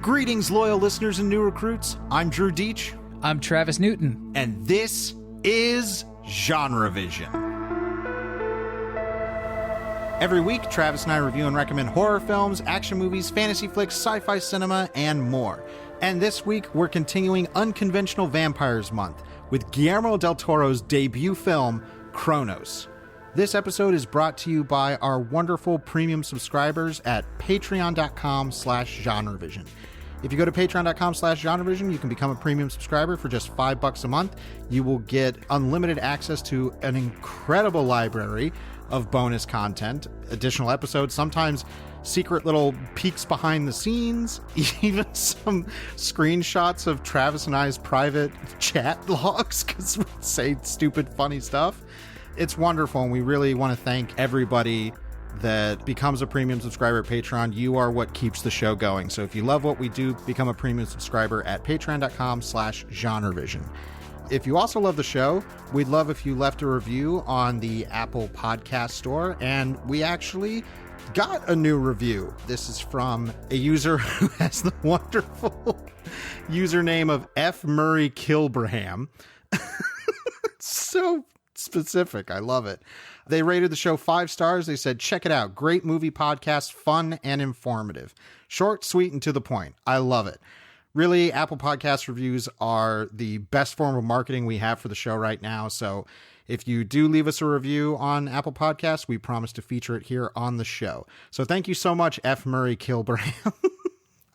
Greetings, loyal listeners and new recruits. I'm Drew Deach. I'm Travis Newton. And this is GenreVision. Every week, Travis and I review and recommend horror films, action movies, fantasy flicks, sci-fi cinema, and more. And this week, we're continuing Unconventional Vampires Month with Guillermo del Toro's debut film, Cronos. This episode is brought to you by our wonderful premium subscribers at patreon.com/GenreVision. If you go to patreon.com/GenreVision, you can become a premium subscriber for just $5 a month. You will get unlimited access to an incredible library of bonus content, additional episodes, sometimes secret little peeks behind the scenes, even some screenshots of Travis and I's private chat logs because we say stupid, funny stuff. It's wonderful, and we really want to thank everybody that becomes a premium subscriber at Patreon. You are what keeps the show going. So if you love what we do, become a premium subscriber at patreon.com/GenreVision. If you also love the show, we'd love if you left a review on the Apple Podcast Store, and we actually got a new review. This is from a user who has the wonderful username of F. Murray Kilbraham. So specific. I love it. They rated the show 5 stars. They said, check it out. Great movie podcast, fun and informative. Short, sweet, and to the point. I love it. Really, Apple Podcast reviews are the best form of marketing we have for the show right now. So if you do leave us a review on Apple Podcasts, we promise to feature it here on the show. So thank you so much, F. Murray Kilbraham.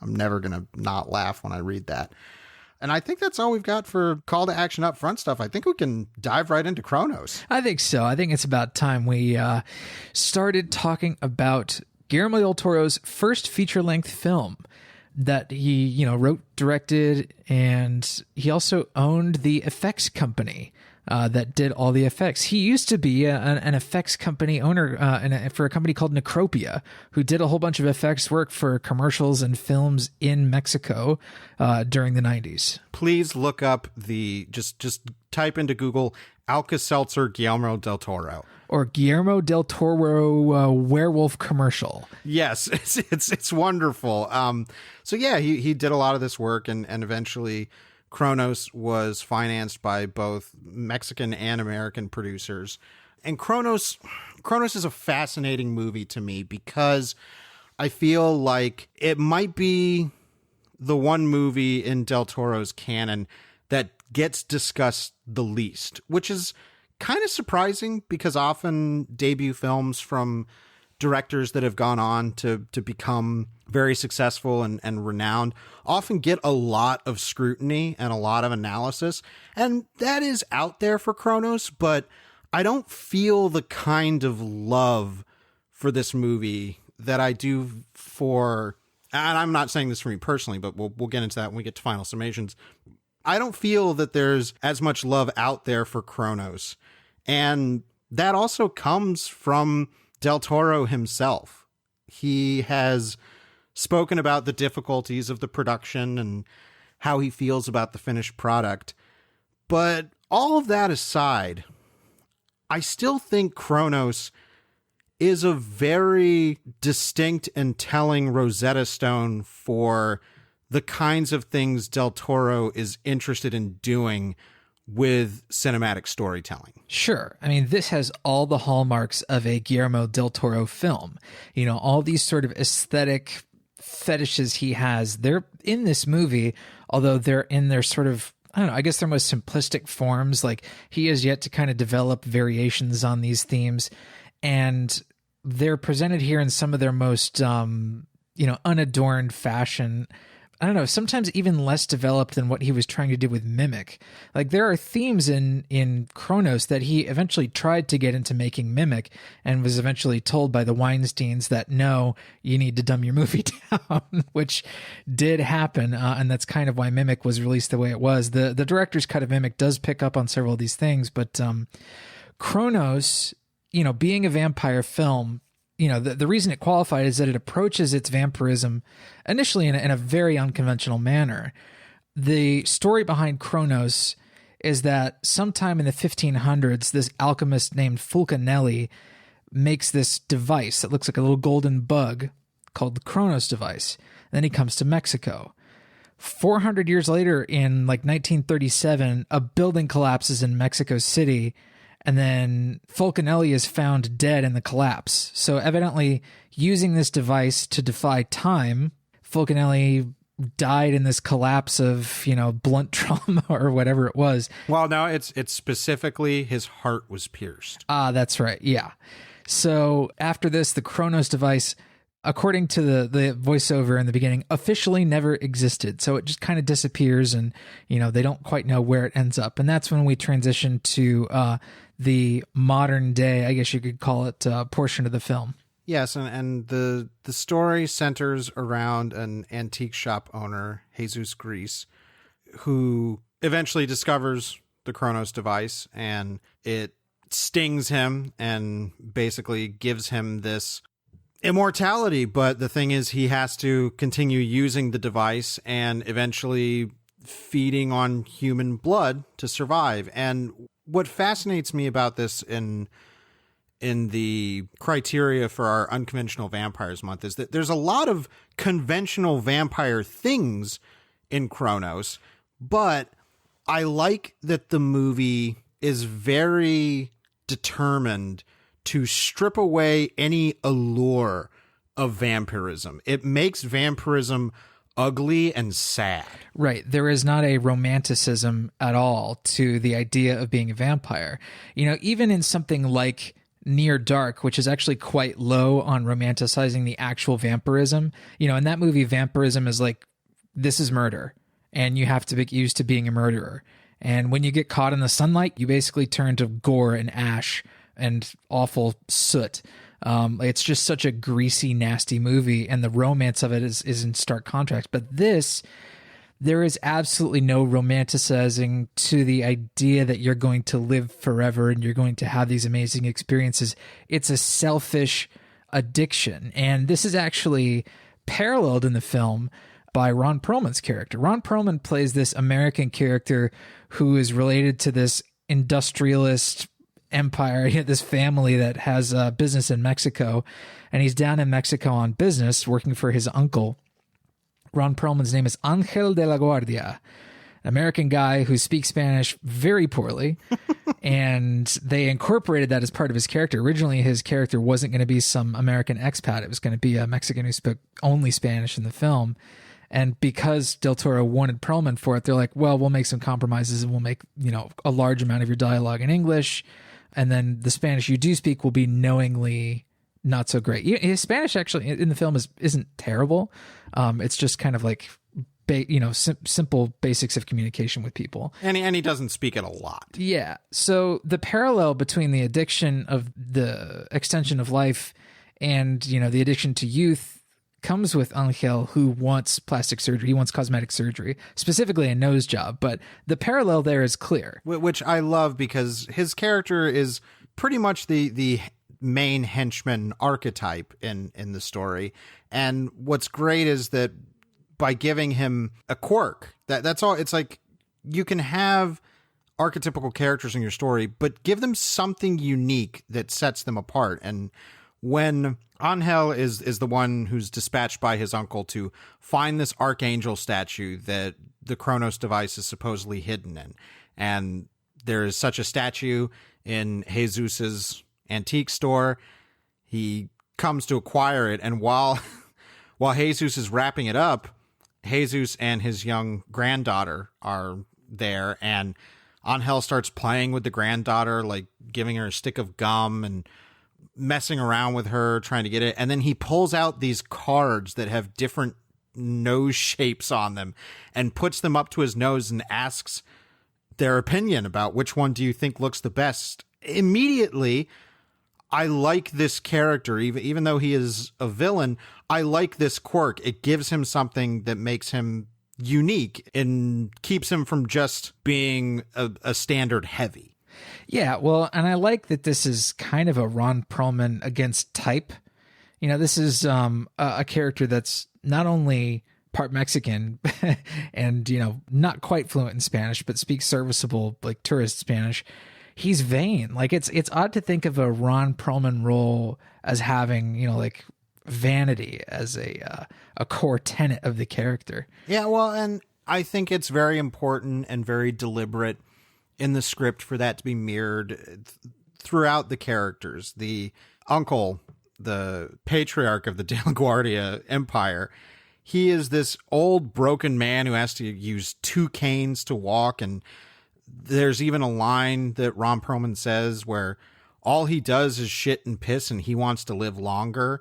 I'm never going to not laugh when I read that. And I think that's all we've got for call to action up front stuff. I think we can dive right into Cronos. I think so. I think it's about time we started talking about Guillermo del Toro's first feature-length film that he, wrote, directed, and he also owned the effects company that did all the effects. He used to be an effects company owner for a company called Necropia, who did a whole bunch of effects work for commercials and films in Mexico during the 90s. Please look up just type into Google Alka-Seltzer Guillermo del Toro. Or Guillermo del Toro werewolf commercial. Yes, it's wonderful. So yeah, he did a lot of this work, and eventually Cronos was financed by both Mexican and American producers. And Cronos is a fascinating movie to me because I feel like it might be the one movie in Del Toro's canon that gets discussed the least, which is kind of surprising because often debut films from directors that have gone on to become very successful and renowned often get a lot of scrutiny and a lot of analysis. And that is out there for Cronos, but I don't feel the kind of love for this movie that I do for, and I'm not saying this for me personally, but we'll get into that when we get to final summations. I don't feel that there's as much love out there for Cronos. And that also comes from Del Toro himself. He has spoken about the difficulties of the production and how he feels about the finished product. But all of that aside, I still think Cronos is a very distinct and telling Rosetta Stone for the kinds of things Del Toro is interested in doing with cinematic storytelling. Sure. I mean, this has all the hallmarks of a Guillermo del Toro film. All these sort of aesthetic fetishes he has, they're in this movie, although they're in their sort of, I don't know, I guess their most simplistic forms. Like, he has yet to kind of develop variations on these themes, and they're presented here in some of their most, unadorned fashion. I don't know, sometimes even less developed than what he was trying to do with Mimic. Like, there are themes in Cronos that he eventually tried to get into making Mimic and was eventually told by the Weinsteins that, no, you need to dumb your movie down, which did happen. And that's kind of why Mimic was released the way it was. The director's cut of Mimic does pick up on several of these things, but Cronos, being a vampire film, the reason it qualified is that it approaches its vampirism initially in a very unconventional manner. The story behind Cronos is that sometime in the 1500s, this alchemist named Fulcanelli makes this device that looks like a little golden bug called the Cronos device. And then he comes to Mexico. 400 years later, in like 1937, a building collapses in Mexico City, and then Fulcanelli is found dead in the collapse. So evidently, using this device to defy time, Fulcanelli died in this collapse of, blunt trauma or whatever it was. Well, no, it's specifically his heart was pierced. Ah, that's right. Yeah. So after this, the Cronos device, according to the voiceover in the beginning, officially never existed. So it just kind of disappears, and, they don't quite know where it ends up. And that's when we transition to the modern day, I guess you could call it, portion of the film. Yes, and the story centers around an antique shop owner, Jesus Gris, who eventually discovers the Cronos device, and it stings him and basically gives him this immortality. But the thing is, he has to continue using the device and eventually feeding on human blood to survive. And what fascinates me about this in the criteria for our Unconventional Vampires Month is that there's a lot of conventional vampire things in Cronos, but I like that the movie is very determined to strip away any allure of vampirism. It makes vampirism ugly and sad. Right. There is not a romanticism at all to the idea of being a vampire. Even in something like Near Dark, which is actually quite low on romanticizing the actual vampirism. In that movie, vampirism is like, this is murder, and you have to be used to being a murderer. And when you get caught in the sunlight, you basically turn to gore and ash and awful soot. It's just such a greasy, nasty movie, and the romance of it is in stark contrast. But this, there is absolutely no romanticizing to the idea that you're going to live forever and you're going to have these amazing experiences. It's a selfish addiction. And this is actually paralleled in the film by Ron Perlman's character. Ron Perlman plays this American character who is related to this industrialist empire, this family that has a business in Mexico. And he's down in Mexico on business working for his uncle. Ron Perlman's name is Angel de la Guardia, an American guy who speaks Spanish very poorly, and they incorporated that as part of his character. Originally, his character wasn't going to be some American expat. It was going to be a Mexican who spoke only Spanish in the film. And because Del Toro wanted Perlman for it, they're like, well, we'll make some compromises and we'll make, a large amount of your dialogue in English. And then the Spanish you do speak will be knowingly not so great. His Spanish actually in the film isn't terrible. It's just kind of like, simple basics of communication with people. And he doesn't speak it a lot. Yeah. So the parallel between the addiction of the extension of life and, the addiction to youth comes with Angel, who wants plastic surgery. He wants cosmetic surgery, specifically a nose job. But the parallel there is clear. Which I love, because his character is pretty much the main henchman archetype in the story. And what's great is that by giving him a quirk, that's all. It's like you can have archetypical characters in your story, but give them something unique that sets them apart. And when Angel is the one who's dispatched by his uncle to find this archangel statue that the Cronos device is supposedly hidden in, and there is such a statue in Jesus's antique store, he comes to acquire it, and while Jesus is wrapping it up, Jesus and his young granddaughter are there, and Angel starts playing with the granddaughter, like giving her a stick of gum and messing around with her, trying to get it. And then he pulls out these cards that have different nose shapes on them and puts them up to his nose and asks their opinion about which one do you think looks the best. Immediately, I like this character, even though he is a villain. I like this quirk. It gives him something that makes him unique and keeps him from just being a standard heavy. Yeah, well, and I like that this is kind of a Ron Perlman against type. This is a character that's not only part Mexican and, not quite fluent in Spanish, but speaks serviceable, like tourist Spanish. He's vain. Like it's odd to think of a Ron Perlman role as having, vanity as a core tenet of the character. Yeah, well, and I think it's very important and very deliberate in the script for that to be mirrored throughout the characters. The uncle, the patriarch of the De La Guardia Empire, he is this old broken man who has to use 2 canes to walk. And there's even a line that Ron Perlman says where all he does is shit and piss and he wants to live longer.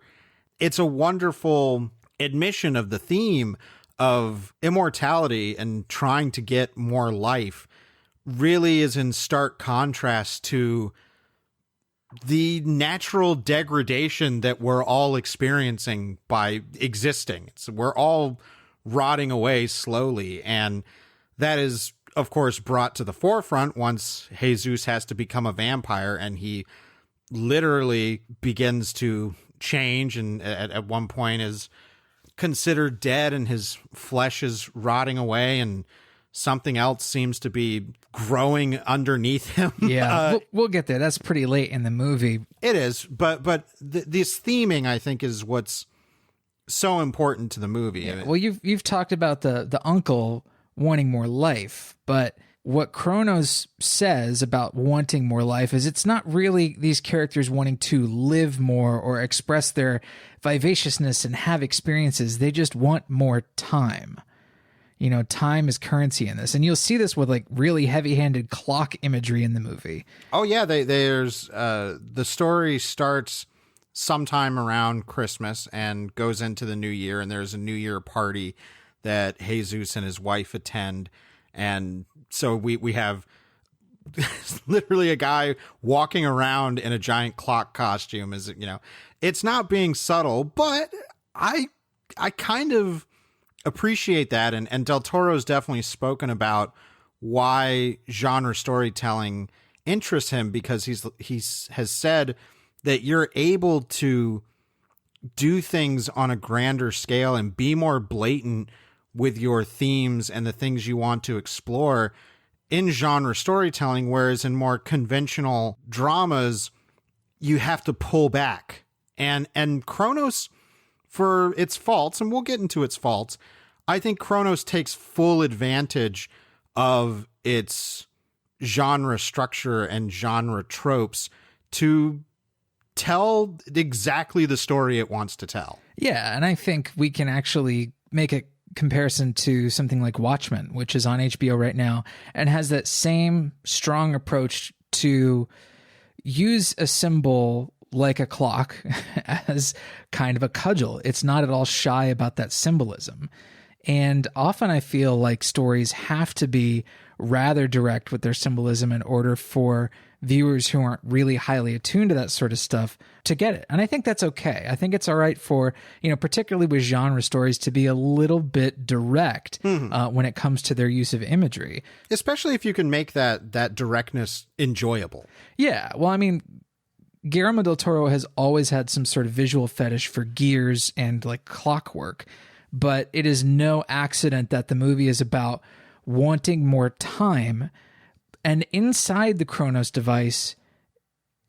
It's a wonderful admission of the theme of immortality and trying to get more life. Really is in stark contrast to the natural degradation that we're all experiencing by existing. So we're all rotting away slowly. And that is, of course, brought to the forefront once Jesus has to become a vampire and he literally begins to change and at one point is considered dead and his flesh is rotting away and something else seems to be growing underneath him. Yeah, we'll get there. That's pretty late in the movie. It is, but this theming, I think, is what's so important to the movie. Yeah. Well, you've talked about the uncle wanting more life, but what Cronos says about wanting more life is it's not really these characters wanting to live more or express their vivaciousness and have experiences. They just want more time. You know, time is currency in this. And you'll see this with like really heavy-handed clock imagery in the movie. Oh, yeah. There's the story starts sometime around Christmas and goes into the new year. And there's a New Year party that Jesus and his wife attend. And so we have literally a guy walking around in a giant clock costume. Is, you know, it's not being subtle, but I kind of appreciate that. And Del Toro's definitely spoken about why genre storytelling interests him, because he has said that you're able to do things on a grander scale and be more blatant with your themes and the things you want to explore in genre storytelling, whereas in more conventional dramas, you have to pull back. And Cronos, for its faults, and we'll get into its faults, I think Cronos takes full advantage of its genre structure and genre tropes to tell exactly the story it wants to tell. Yeah, and I think we can actually make a comparison to something like Watchmen, which is on HBO right now, and has that same strong approach to use a symbol like a clock as kind of a cudgel. It's not at all shy about that symbolism. And often I feel like stories have to be rather direct with their symbolism in order for viewers who aren't really highly attuned to that sort of stuff to get it. And I think that's okay. I think it's all right for, you know, particularly with genre stories, to be a little bit direct when it comes to their use of imagery. Especially if you can make that directness enjoyable. Yeah. Well, I mean, Guillermo del Toro has always had some sort of visual fetish for gears and like clockwork, but it is no accident that the movie is about wanting more time. And inside the Cronos device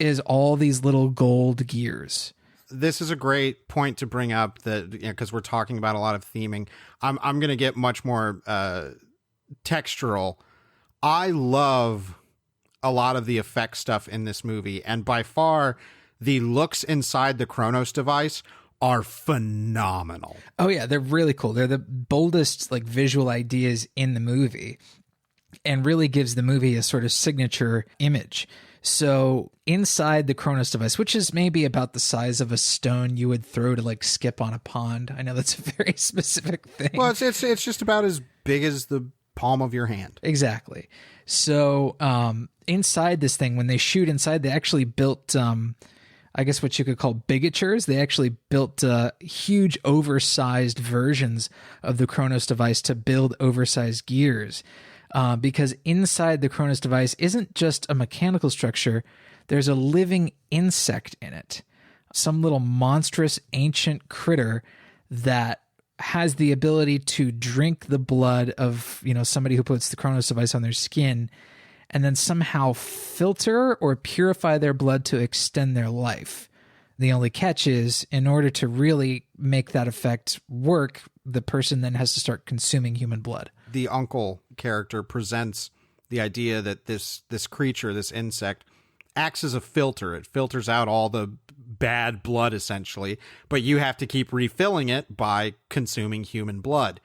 is all these little gold gears. This is a great point to bring up, that, you know, because we're talking about a lot of theming. I'm going to get much more textural. I love a lot of the effect stuff in this movie, and by far the looks inside the Cronos device are phenomenal. Oh yeah, they're really cool. They're the boldest like visual ideas in the movie, and really gives the movie a sort of signature image. So inside the Cronos device, which is maybe about the size of a stone you would throw to like skip on a pond. I know that's a very specific thing. Well, it's just about as big as the palm of your hand. Exactly. So inside this thing, when they shoot inside, they actually built, I guess what you could call bigatures. They actually built huge oversized versions of the Cronos device to build oversized gears. Because inside the Cronos device isn't just a mechanical structure, there's a living insect in it. Some little monstrous ancient critter that has the ability to drink the blood of, you know, somebody who puts the Cronos device on their skin, and then somehow filter or purify their blood to extend their life. The only catch is, in order to really make that effect work, the person then has to start consuming human blood. the uncle character presents the idea that this creature, this insect, acts as a filter. It filters out all the bad blood, essentially, but you have to keep refilling it by consuming human blood.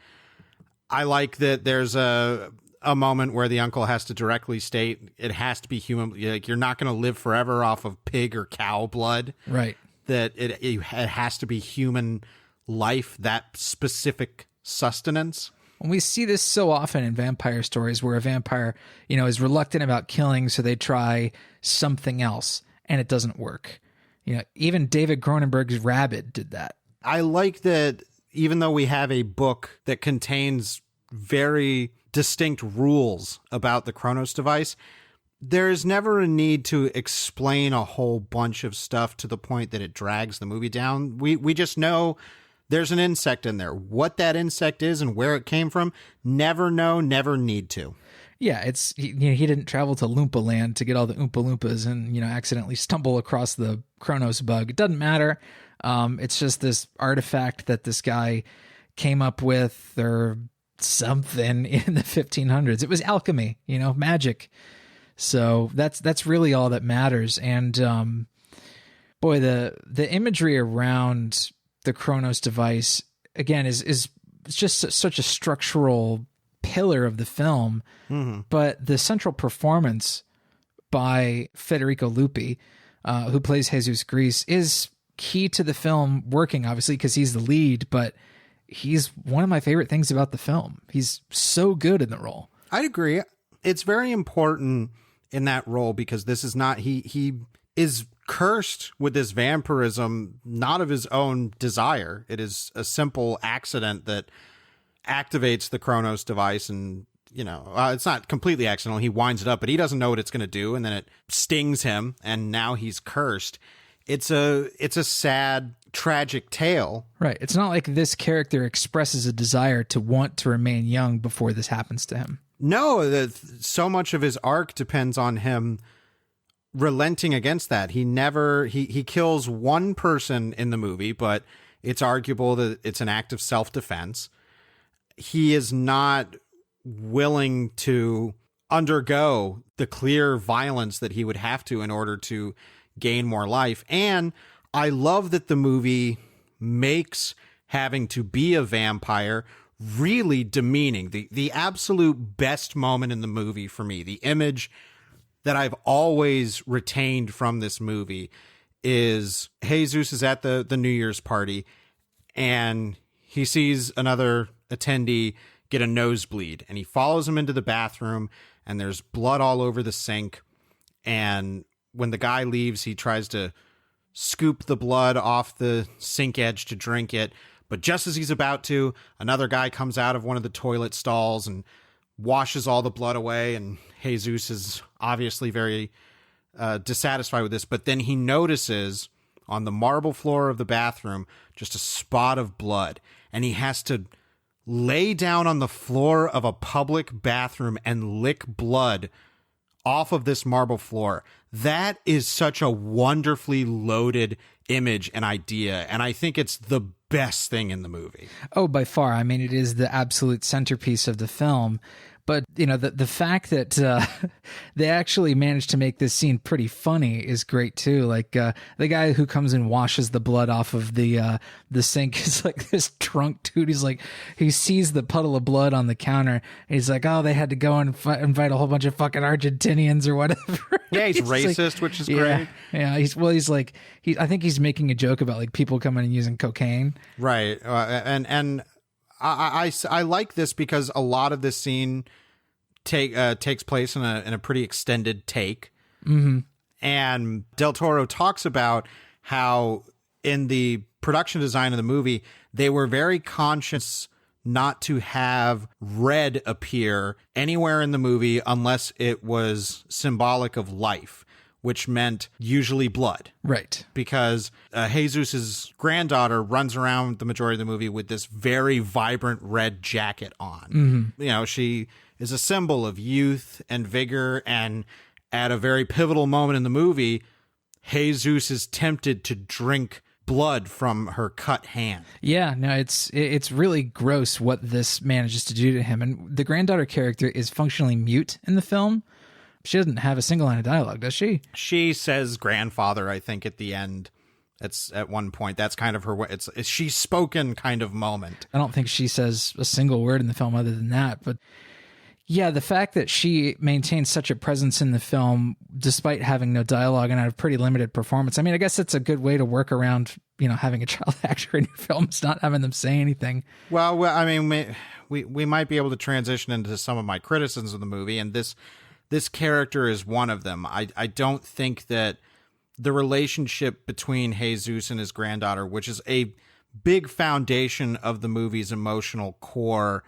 I like that there's a moment where the uncle has to directly state it has to be human. Like, you're not going to live forever off of pig or cow blood. Right. That it has to be human life, that specific sustenance. And we see this so often in vampire stories where a vampire, is reluctant about killing, so they try something else and it doesn't work. Even David Cronenberg's Rabid did that. I like that even though we have a book that contains very distinct rules about the Cronos device, there is never a need to explain a whole bunch of stuff to the point that it drags the movie down. We just know there's an insect in there. What that insect is and where it came from, never know, never need to. Yeah, he didn't travel to Loompa Land to get all the Oompa Loompas and, accidentally stumble across the Cronos bug. It doesn't matter. It's just this artifact that this guy came up with or something in the 1500s. It was alchemy, magic. So that's really all that matters. And boy, the imagery around the Cronos device, again, is just such a structural pillar of the film. Mm-hmm. But the central performance by Federico Lupi, who plays Jesus Gris, is key to the film working, obviously, because he's the lead, but he's one of my favorite things about the film. He's so good in the role. I'd agree. It's very important in that role because this is not, he is cursed with this vampirism, not of his own desire. It is a simple accident that activates the Cronos device, and it's not completely accidental. He winds it up, but he doesn't know what it's going to do, and then it stings him, and now he's cursed. It's a sad, tragic tale. Right. It's not like this character expresses a desire to want to remain young before this happens to him. No, so much of his arc depends on him relenting against that. He kills one person in the movie, but it's arguable that it's an act of self-defense. He is not willing to undergo the clear violence that he would have to in order to gain more life. And I love that the movie makes having to be a vampire really demeaning. The absolute best moment in the movie for me, the image that I've always retained from this movie, is Jesus is at the New Year's party and he sees another attendee get a nosebleed, and he follows him into the bathroom, and there's blood all over the sink. And when the guy leaves, he tries to scoop the blood off the sink edge to drink it. But just as he's about to, another guy comes out of one of the toilet stalls and washes all the blood away. And Jesus is obviously very dissatisfied with this. But then he notices on the marble floor of the bathroom just a spot of blood. And he has to lay down on the floor of a public bathroom and lick blood off of this marble floor. That is such a wonderfully loaded image and idea, and I think it's the best thing in the movie. Oh, by far. I mean, it is the absolute centerpiece of the film. But, the fact that they actually managed to make this scene pretty funny is great, too. Like, the guy who comes and washes the blood off of the sink is like this drunk dude. He's like, he sees the puddle of blood on the counter. And he's like, oh, they had to go and invite a whole bunch of fucking Argentinians or whatever. Yeah, he's racist, like, which is great. Yeah, I think he's making a joke about, like, people coming and using cocaine. Right. And I like this because a lot of this scene takes place in a pretty extended take. Mm-hmm. And Del Toro talks about how in the production design of the movie, they were very conscious not to have red appear anywhere in the movie unless it was symbolic of life, which meant usually blood. Right. Because Jesus's granddaughter runs around the majority of the movie with this very vibrant red jacket on. Mm-hmm. She is a symbol of youth and vigor. And at a very pivotal moment in the movie, Jesus is tempted to drink blood from her cut hand. Yeah, no, it's really gross what this manages to do to him. And the granddaughter character is functionally mute in the film. She doesn't have a single line of dialogue, does she? She says grandfather, I think, at the end. It's at one point. That's kind of her way. It's she's spoken kind of moment. I don't think she says a single word in the film other than that. But yeah, the fact that she maintains such a presence in the film despite having no dialogue and a pretty limited performance. I mean, I guess it's a good way to work around, having a child actor in your films, not having them say anything. Well, I mean, we might be able to transition into some of my criticisms of the movie, and this character is one of them. I don't think that the relationship between Jesus and his granddaughter, which is a big foundation of the movie's emotional core,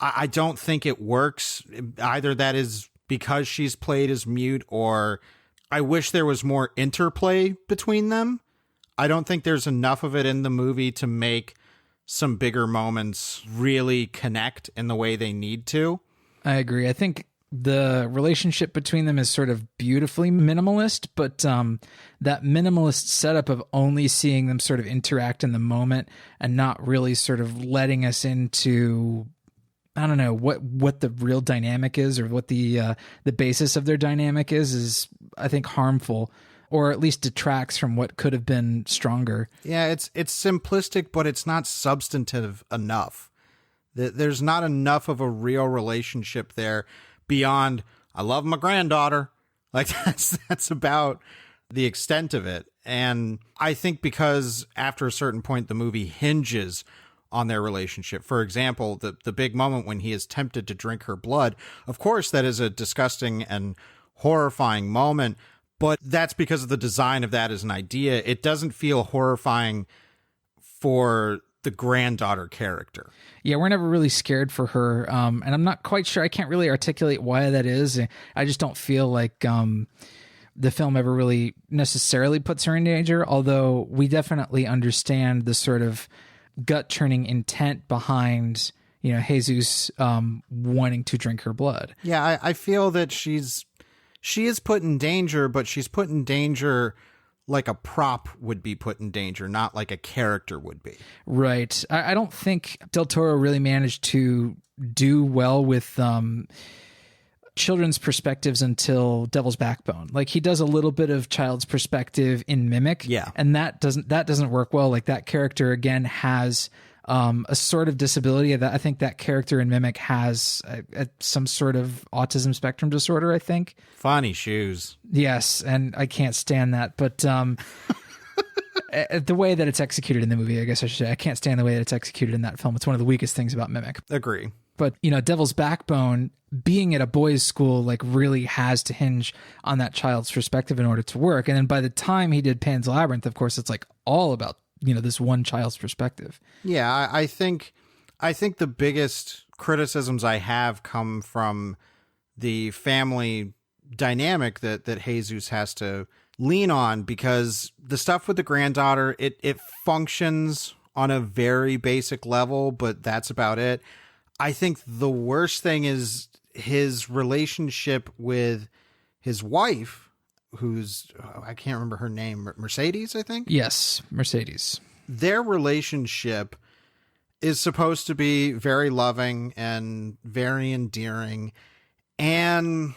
I don't think it works. Either that is because she's played as mute, or I wish there was more interplay between them. I don't think there's enough of it in the movie to make some bigger moments really connect in the way they need to. I agree. I think the relationship between them is sort of beautifully minimalist, but that minimalist setup of only seeing them sort of interact in the moment and not really sort of letting us into, I don't know, what the real dynamic is, or what the basis of their dynamic is I think harmful, or at least detracts from what could have been stronger. Yeah, it's simplistic, but it's not substantive enough. There's not enough of a real relationship there beyond, I love my granddaughter. Like that's about the extent of it. And I think because after a certain point, the movie hinges on their relationship. For example, the big moment when he is tempted to drink her blood, of course, that is a disgusting and horrifying moment, but that's because of the design of that as an idea. It doesn't feel horrifying for the granddaughter character. Yeah, we're never really scared for her. And I'm not quite sure. I can't really articulate why that is. I just don't feel like the film ever really necessarily puts her in danger, although we definitely understand the sort of gut-churning intent behind, Jesus wanting to drink her blood. Yeah, I feel that she is put in danger, but she's put in danger like a prop would be put in danger, not like a character would be. Right. I don't think Del Toro really managed to do well with children's perspectives until Devil's Backbone. Like, he does a little bit of child's perspective in Mimic. Yeah. And that doesn't work well. Like, that character again has a sort of disability that I think that character in Mimic has some sort of autism spectrum disorder, I think. Funny shoes. Yes, and I can't stand that. But the way that it's executed in the movie, I guess I should say, I can't stand the way that it's executed in that film. It's one of the weakest things about Mimic. Agree. But, Devil's Backbone, being at a boys' school, like, really has to hinge on that child's perspective in order to work. And then by the time he did Pan's Labyrinth, of course, it's like all about, this one child's perspective. Yeah, I think the biggest criticisms I have come from the family dynamic that Jesus has to lean on, because the stuff with the granddaughter, it functions on a very basic level, but that's about it. I think the worst thing is his relationship with his wife, who's, I can't remember her name, Mercedes, I think? Yes, Mercedes. Their relationship is supposed to be very loving and very endearing. And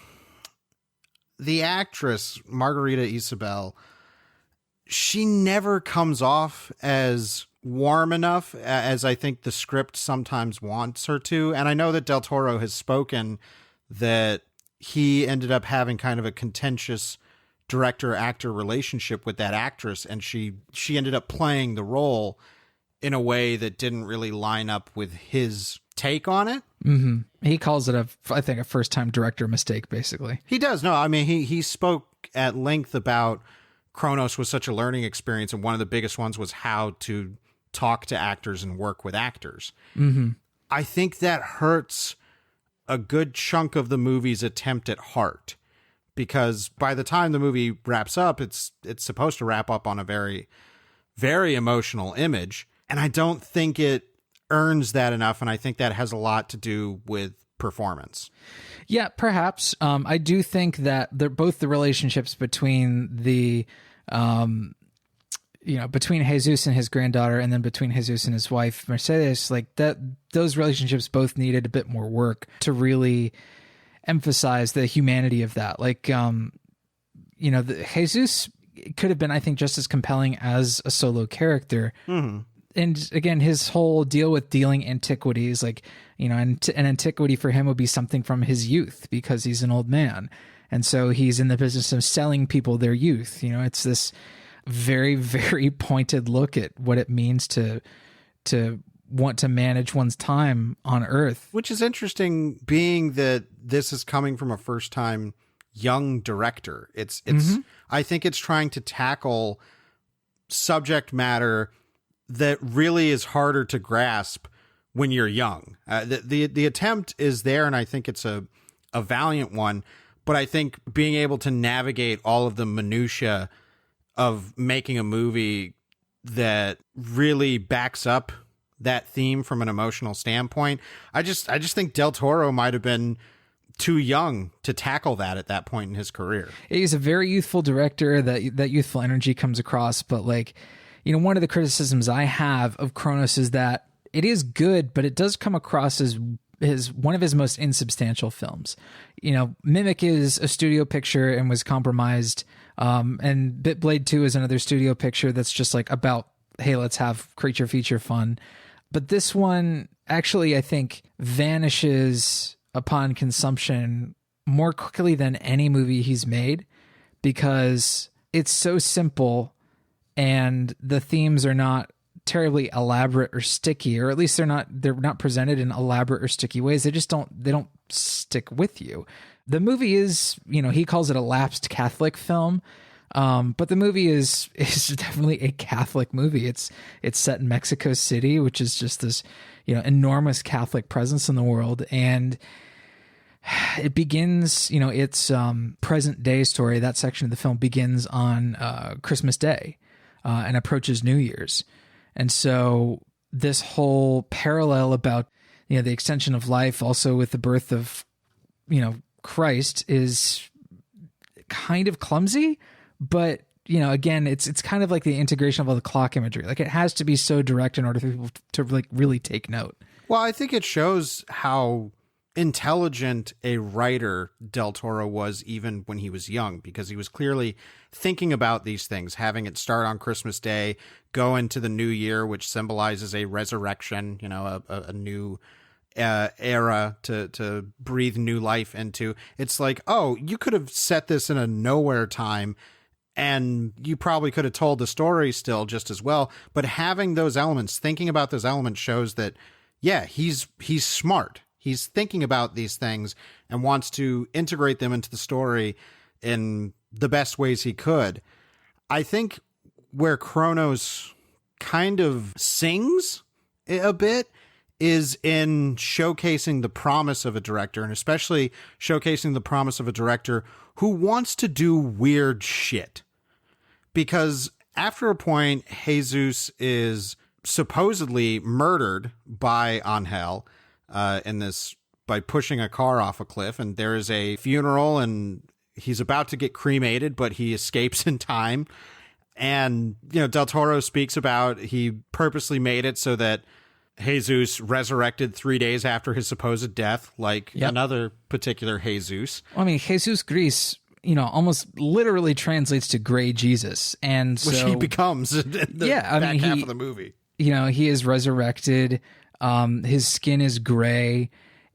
the actress, Margarita Isabel, she never comes off as warm enough as I think the script sometimes wants her to. And I know that Del Toro has spoken that he ended up having kind of a contentious director-actor relationship with that actress, and she ended up playing the role in a way that didn't really line up with his take on it. Mm-hmm. He calls it I think a first-time director mistake, basically. He does. No, I mean, he spoke at length about Cronos was such a learning experience, and one of the biggest ones was how to talk to actors and work with actors. Mm-hmm. I think that hurts a good chunk of the movie's attempt at heart, because by the time the movie wraps up, it's supposed to wrap up on a very, very emotional image. And I don't think it earns that enough. And I think that has a lot to do with performance. Yeah, perhaps. I do think that both the relationships between the between Jesus and his granddaughter, and then between Jesus and his wife Mercedes, like that, those relationships both needed a bit more work to really emphasize the humanity of that. Like, Jesus could have been, I think, just as compelling as a solo character. Mm-hmm. And again, his whole deal with dealing antiquities, like, an antiquity for him would be something from his youth because he's an old man. And so he's in the business of selling people their youth. It's this very, very pointed look at what it means to want to manage one's time on Earth. Which is interesting, being that this is coming from a first-time young director. It's Mm-hmm. I think it's trying to tackle subject matter that really is harder to grasp when you're young. The attempt is there, and I think it's a valiant one. But I think being able to navigate all of the minutia of making a movie that really backs up that theme from an emotional standpoint, I just think Del Toro might have been too young to tackle that at that point in his career. He's a very youthful director. That youthful energy comes across, but one of the criticisms I have of Cronos is that it is good, but it does come across as one of his most insubstantial films. Mimic is a studio picture and was compromised. And Bitblade 2 is another studio picture that's just like about, hey, let's have creature feature fun. But this one actually, I think, vanishes upon consumption more quickly than any movie he's made, because it's so simple and the themes are not terribly elaborate or sticky, or at least they're not presented in elaborate or sticky ways. They don't stick with you. The movie is, he calls it a lapsed Catholic film. But the movie is definitely a Catholic movie. It's set in Mexico City, which is just this, enormous Catholic presence in the world. And it begins, its present day story. That section of the film begins on Christmas Day and approaches New Year's. And so this whole parallel about, the extension of life, also with the birth of, Christ, is kind of clumsy. But, again, it's kind of like the integration of all the clock imagery. Like, it has to be so direct in order for people to really take note. Well, I think it shows how intelligent a writer Del Toro was even when he was young, because he was clearly thinking about these things, having it start on Christmas Day, go into the new year, which symbolizes a resurrection, a new era to breathe new life into. It's like, oh, you could have set this in a nowhere time and you probably could have told the story still just as well. But having those elements, thinking about those elements, shows that, yeah, he's smart. He's thinking about these things and wants to integrate them into the story in the best ways he could. I think where Cronos kind of sings a bit is in showcasing the promise of a director, and especially showcasing the promise of a director who wants to do weird shit. Because after a point, Jesus is supposedly murdered by Angel by pushing a car off a cliff, and there is a funeral, and he's about to get cremated, but he escapes in time. And, Del Toro speaks about he purposely made it so that Jesus resurrected 3 days after his supposed death, like another particular Jesus. Well, I mean, Jesus Gris, almost literally translates to gray Jesus. And so, which he becomes in the back half of the movie. He is resurrected. His skin is gray.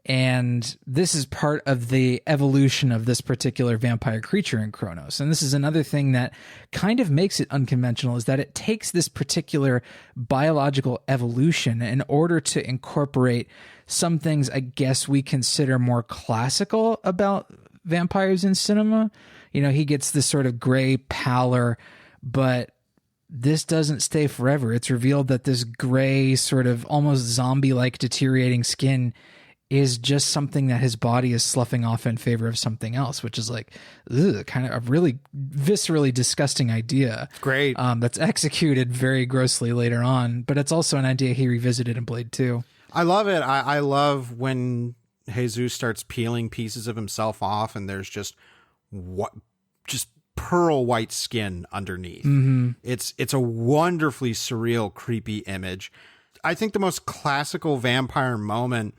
And this is part of the evolution of this particular vampire creature in Cronos. And this is another thing that kind of makes it unconventional, is that it takes this particular biological evolution in order to incorporate some things I guess we consider more classical about vampires in cinema. He gets this sort of gray pallor, but this doesn't stay forever. It's revealed that this gray, sort of almost zombie-like deteriorating skin is just something that his body is sloughing off in favor of something else, which is like kind of a really viscerally disgusting idea. Great. That's executed very grossly later on, but it's also an idea he revisited in Blade 2. I love it. I love when Jesus starts peeling pieces of himself off, and there's just pearl white skin underneath. It's a wonderfully surreal, creepy image. I think the most classical vampire moment,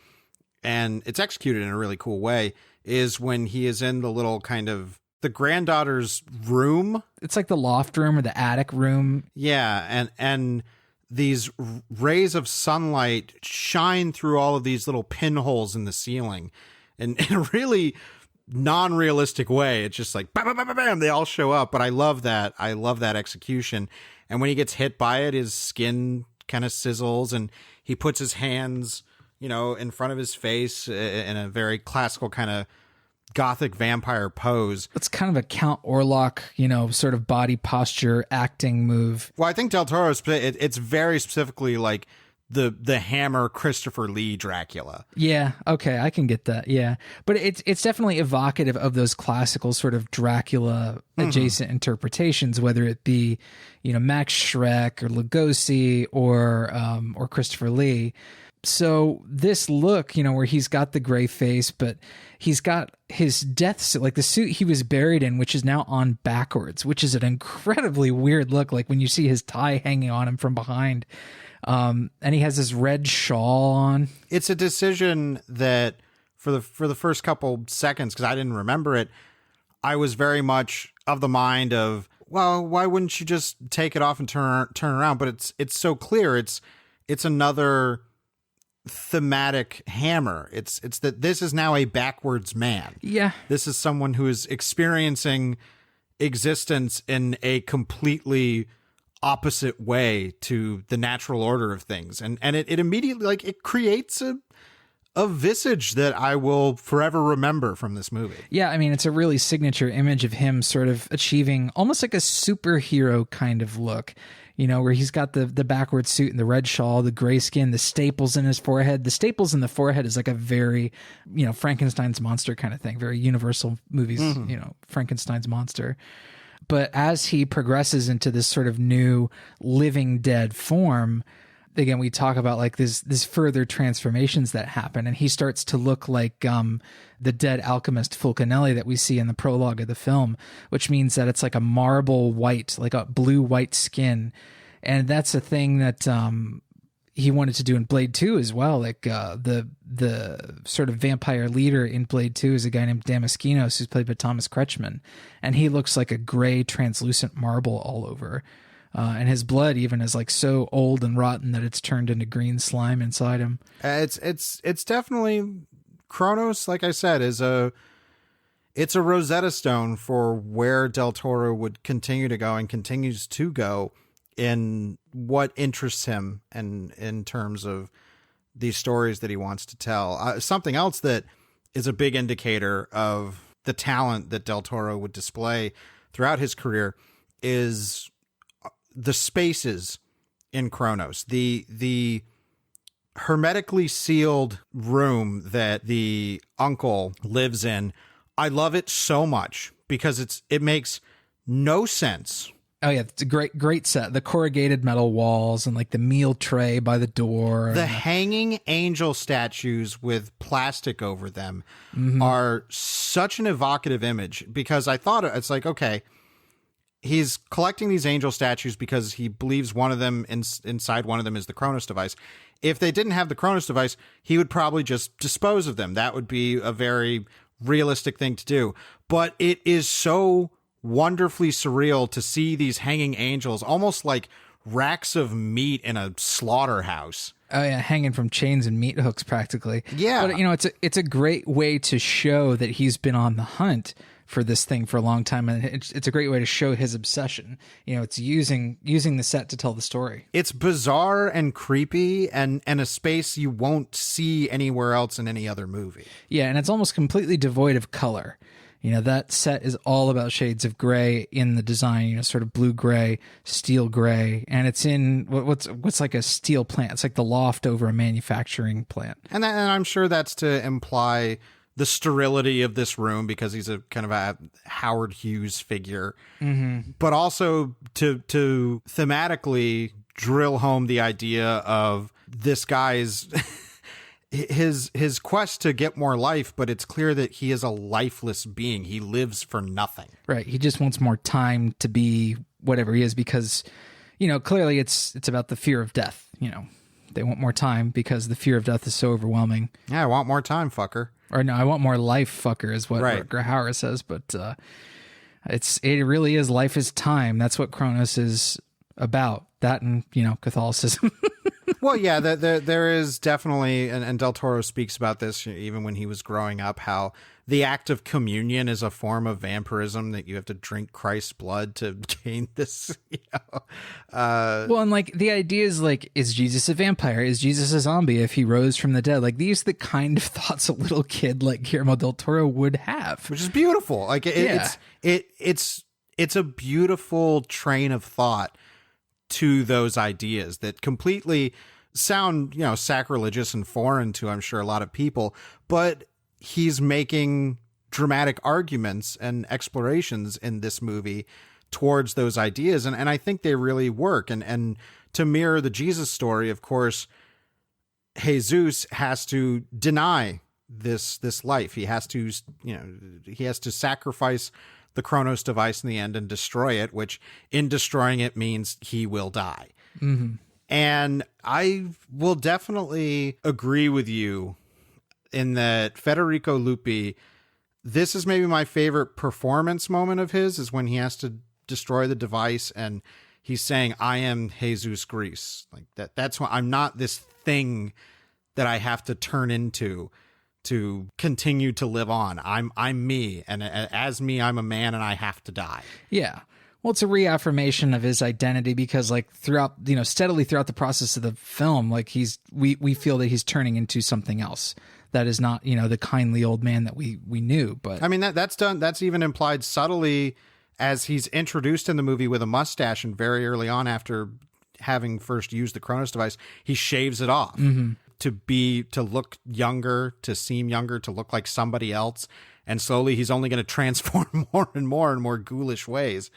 and it's executed in a really cool way, is when he is in the little kind of the granddaughter's room. It's like the loft room or the attic room. Yeah, and these rays of sunlight shine through all of these little pinholes in the ceiling, and in a really non-realistic way. It's just like bam, bam, bam, bam, bam, they all show up. But I love that. I love that execution. And when he gets hit by it, his skin kind of sizzles, and he puts his hands, in front of his face in a very classical kind of gothic vampire pose. It's kind of a Count Orlok, sort of body posture acting move. Well, I think Del Toro, it's very specifically like the Hammer Christopher Lee Dracula. Yeah, okay, I can get that. Yeah, but it's definitely evocative of those classical sort of Dracula adjacent interpretations, whether it be Max Schreck or Lugosi or Christopher Lee. So this look, where he's got the gray face, but he's got his death suit, like the suit he was buried in, which is now on backwards, which is an incredibly weird look. Like when you see his tie hanging on him from behind. And he has this red shawl on. It's a decision that for the first couple seconds, because I didn't remember it, I was very much of the mind of, well, why wouldn't you just take it off and turn around? But it's so clear. It's another thematic hammer. It's that this is now a backwards man. Yeah. This is someone who is experiencing existence in a completely opposite way to the natural order of things, and it immediately, it creates a visage that I will forever remember from this movie. Yeah, I mean, it's a really signature image of him sort of achieving almost like a superhero kind of look, where he's got the backwards suit and the red shawl, the gray skin, the staples in his forehead. The staples in the forehead is like a very, Frankenstein's monster kind of thing, very Universal movies, Frankenstein's monster. But as he progresses into this sort of new living dead form, again, we talk about like this further transformations that happen, and he starts to look like the dead alchemist Fulcanelli that we see in the prologue of the film, which means that it's like a marble white, like a blue white skin. And that's a thing that he wanted to do in Blade 2 as well. Like the sort of vampire leader in Blade 2 is a guy named Damaskinos, who's played by Thomas Kretschmann, and he looks like a gray translucent marble all over. And his blood even is like so old and rotten that it's turned into green slime inside him. It's definitely Cronos, like I said, it's a Rosetta Stone for where Del Toro would continue to go and continues to go in what interests him and in terms of these stories that he wants to tell. Something else that is a big indicator of the talent that Del Toro would display throughout his career is the spaces in Cronos. The hermetically sealed room that the uncle lives in. I love it so much because it makes no sense. Oh yeah, it's a great set. The corrugated metal walls and like the meal tray by the door. The hanging angel statues with plastic over them are such an evocative image, because I thought it's like, okay, he's collecting these angel statues because he believes one of them inside one of them is the Cronos device. If they didn't have the Cronos device, he would probably just dispose of them. That would be a very realistic thing to do. But it is so wonderfully surreal to see these hanging angels, almost like racks of meat in a slaughterhouse. Oh yeah, hanging from chains and meat hooks practically. Yeah. But it's a great way to show that he's been on the hunt for this thing for a long time, and it's a great way to show his obsession. It's using the set to tell the story. It's bizarre and creepy, and a space you won't see anywhere else in any other movie. Yeah, and it's almost completely devoid of color. That set is all about shades of gray in the design, sort of blue gray, steel gray, and it's in what's like a steel plant. It's like the loft over a manufacturing plant. And I'm sure that's to imply the sterility of this room, because he's a kind of a Howard Hughes figure, but also to thematically drill home the idea of this guy's his quest to get more life, but it's clear that he is a lifeless being. He lives for nothing. Right. He just wants more time to be whatever he is because, clearly it's about the fear of death. They want more time because the fear of death is so overwhelming. Yeah, I want more time, fucker. Or no, I want more life, fucker, is what Rutger Hauer says. But it really is life is time. That's what Cronos is about. That and, Catholicism. Well, yeah, there is definitely, and Del Toro speaks about this even when he was growing up, how the act of communion is a form of vampirism, that you have to drink Christ's blood to gain this, Well, and the idea is is Jesus a vampire? Is Jesus a zombie if he rose from the dead? These are the kind of thoughts a little kid like Guillermo del Toro would have. Which is beautiful. It's a beautiful train of thought to those ideas that completely sound, sacrilegious and foreign to, I'm sure, a lot of people, but he's making dramatic arguments and explorations in this movie towards those ideas. And I think they really work. And to mirror the Jesus story, of course, Jesus has to deny this life. He has to, sacrifice the Cronos device in the end and destroy it, which in destroying it means he will die. Mm-hmm. And I will definitely agree with you in that Federico Lupi, this is maybe my favorite performance moment of his, is when he has to destroy the device and he's saying, I am Jesus Grease. That's why I'm not this thing that I have to turn into to continue to live on. I'm me, and as me, I'm a man, and I have to die. Yeah. Well, it's a reaffirmation of his identity because, throughout, steadily throughout the process of the film, we feel that he's turning into something else that is not, the kindly old man that we knew. But I mean, that's even implied subtly as he's introduced in the movie with a mustache, and very early on, after having first used the Cronos device, he shaves it off. Mm-hmm. To look younger, to seem younger, to look like somebody else. And slowly he's only going to transform more and more in more ghoulish ways.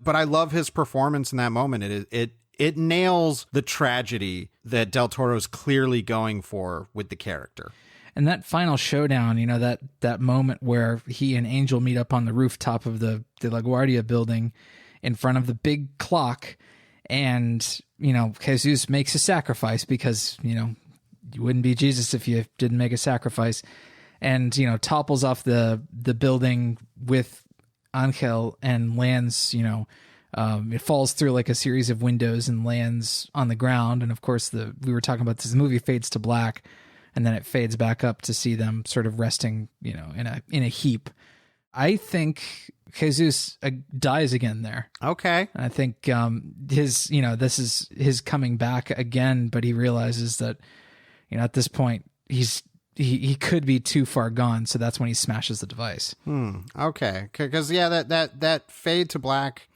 But I love his performance in that moment. It nails the tragedy that Del Toro's clearly going for with the character. And that final showdown, that moment where he and Angel meet up on the rooftop of the La Guardia building in front of the big clock. And, Jesus makes a sacrifice because, you wouldn't be Jesus if you didn't make a sacrifice, and topples off the building with Angel and lands. It falls through a series of windows and lands on the ground. And of course, we were talking about this. The movie fades to black, and then it fades back up to see them sort of resting, in a heap. I think Jesus dies again there. Okay, I think this is his coming back again, but he realizes that. At this point, he could be too far gone, so that's when he smashes the device. Okay, because that fade to black,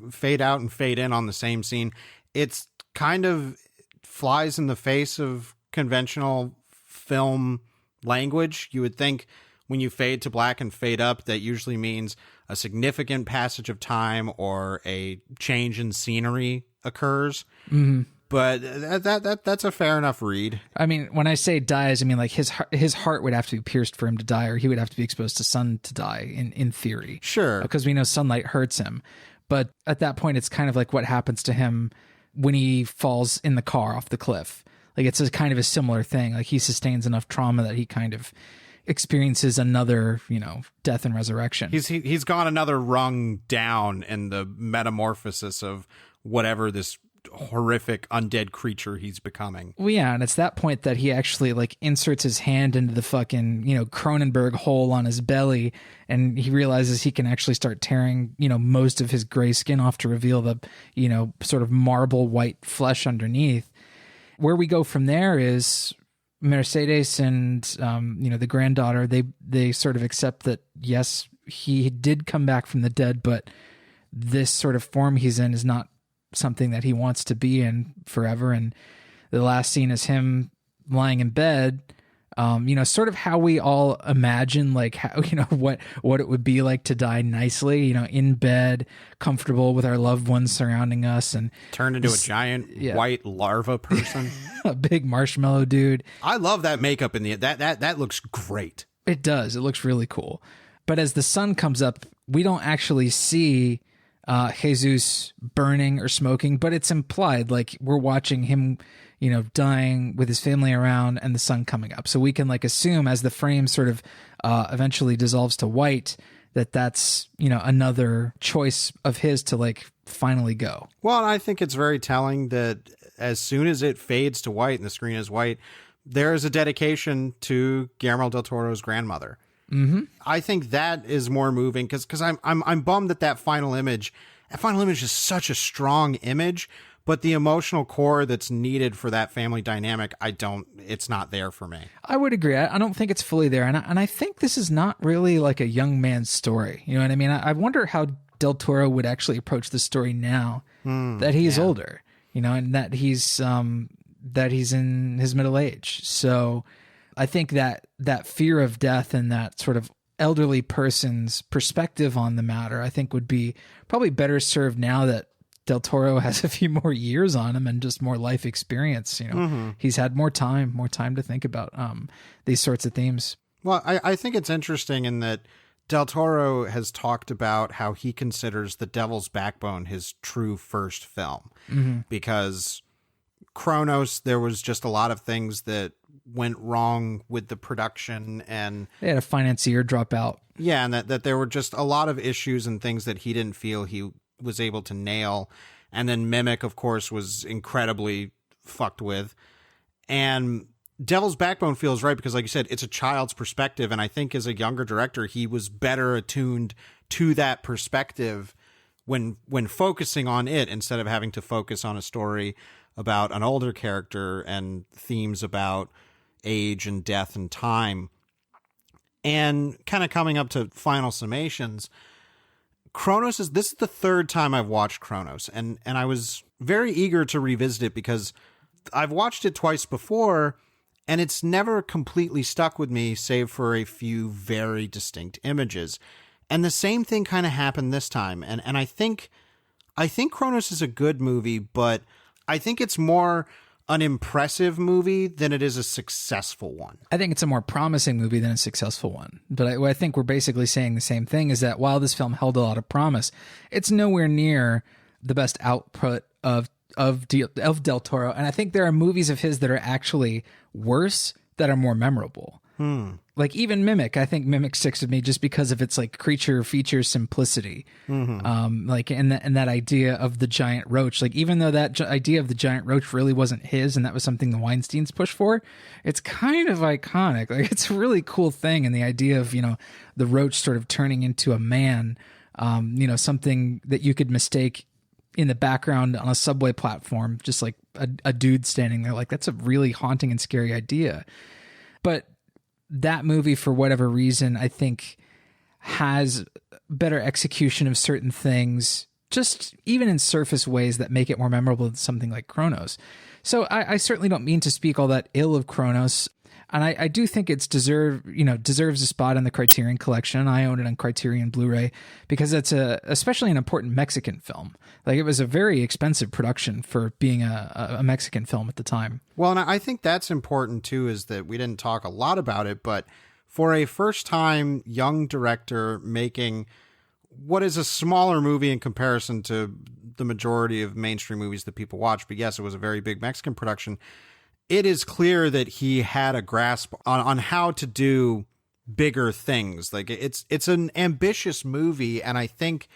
fade out and fade in on the same scene, it's kind of flies in the face of conventional film language. You would think when you fade to black and fade up, that usually means a significant passage of time or a change in scenery occurs. Mm-hmm. But that's a fair enough read. I mean, when I say dies, I mean his heart would have to be pierced for him to die, or he would have to be exposed to sun to die. In theory, sure, because we know sunlight hurts him. But at that point, it's kind of like what happens to him when he falls in the car off the cliff. It's a kind of a similar thing. He sustains enough trauma that he kind of experiences another, death and resurrection. He's gone another rung down in the metamorphosis of whatever this horrific undead creature he's becoming. Well, yeah, and it's that point that he actually inserts his hand into the fucking Cronenberg hole on his belly, and he realizes he can actually start tearing most of his gray skin off to reveal the sort of marble white flesh underneath. Where we go from there is Mercedes and the granddaughter, they sort of accept that yes, he did come back from the dead, but this sort of form he's in is not something that he wants to be in forever. And the last scene is him lying in bed, Sort of how we all imagine, like, how, what it would be like to die nicely, in bed, comfortable with our loved ones surrounding us, and turn into a giant white larva person. A big marshmallow dude. I love that makeup in that looks great. It does. It looks really cool. But as the sun comes up, we don't actually see Jesus burning or smoking, but it's implied, like we're watching him, dying with his family around and the sun coming up. So we can like assume as the frame sort of eventually dissolves to white that that's, another choice of his to like finally go. Well, and I think it's very telling that as soon as it fades to white and the screen is white, there is a dedication to Guillermo del Toro's grandmother. Mm-hmm. I think that is more moving because I'm bummed that final image is such a strong image, but the emotional core that's needed for that family dynamic, it's not there for me. I would agree. I don't think it's fully there. And I think this is not really like a young man's story. You know what I mean? I wonder how Del Toro would actually approach the story now that he's older, and that he's in his middle age. So I think that fear of death and that sort of elderly person's perspective on the matter, I think would be probably better served now that Del Toro has a few more years on him and just more life experience. He's had more time to think about these sorts of themes. Well, I think it's interesting in that Del Toro has talked about how he considers The Devil's Backbone his true first film, because Cronos, there was just a lot of things that went wrong with the production, and they had a financier drop out. Yeah, and that there were just a lot of issues and things that he didn't feel he was able to nail. And then Mimic, of course, was incredibly fucked with. And Devil's Backbone feels right because, like you said, it's a child's perspective. And I think as a younger director, he was better attuned to that perspective when focusing on it instead of having to focus on a story about an older character and themes about age and death and time. And kind of coming up to final summations, this is the third time I've watched Cronos, and I was very eager to revisit it because I've watched it twice before, and it's never completely stuck with me, save for a few very distinct images. And the same thing kind of happened this time. And I think Cronos is a good movie, but I think it's more an impressive movie than it is a successful one. I think it's a more promising movie than a successful one. But I think we're basically saying the same thing, is that while this film held a lot of promise, it's nowhere near the best output of Del Toro. And I think there are movies of his that are actually worse that are more memorable. Like even Mimic, I think Mimic sticks with me just because of its like creature feature simplicity. Like and that idea of the giant roach, like even though that idea of the giant roach really wasn't his and that was something the Weinsteins pushed for, it's kind of iconic. Like it's a really cool thing. And the idea of, the roach sort of turning into a man, something that you could mistake in the background on a subway platform, just like a dude standing there. Like that's a really haunting and scary idea. But that movie, for whatever reason, I think has better execution of certain things, just even in surface ways that make it more memorable than something like Cronos. So I certainly don't mean to speak all that ill of Cronos. And I do think it's deserves a spot in the Criterion collection. I own it on Criterion Blu-ray because it's especially an important Mexican film. Like it was a very expensive production for being a Mexican film at the time. Well, and I think that's important too, is that we didn't talk a lot about it, but for a first-time young director making what is a smaller movie in comparison to the majority of mainstream movies that people watch, but yes, it was a very big Mexican production. It is clear that he had a grasp on how to do bigger things. Like it's an ambitious movie, and I think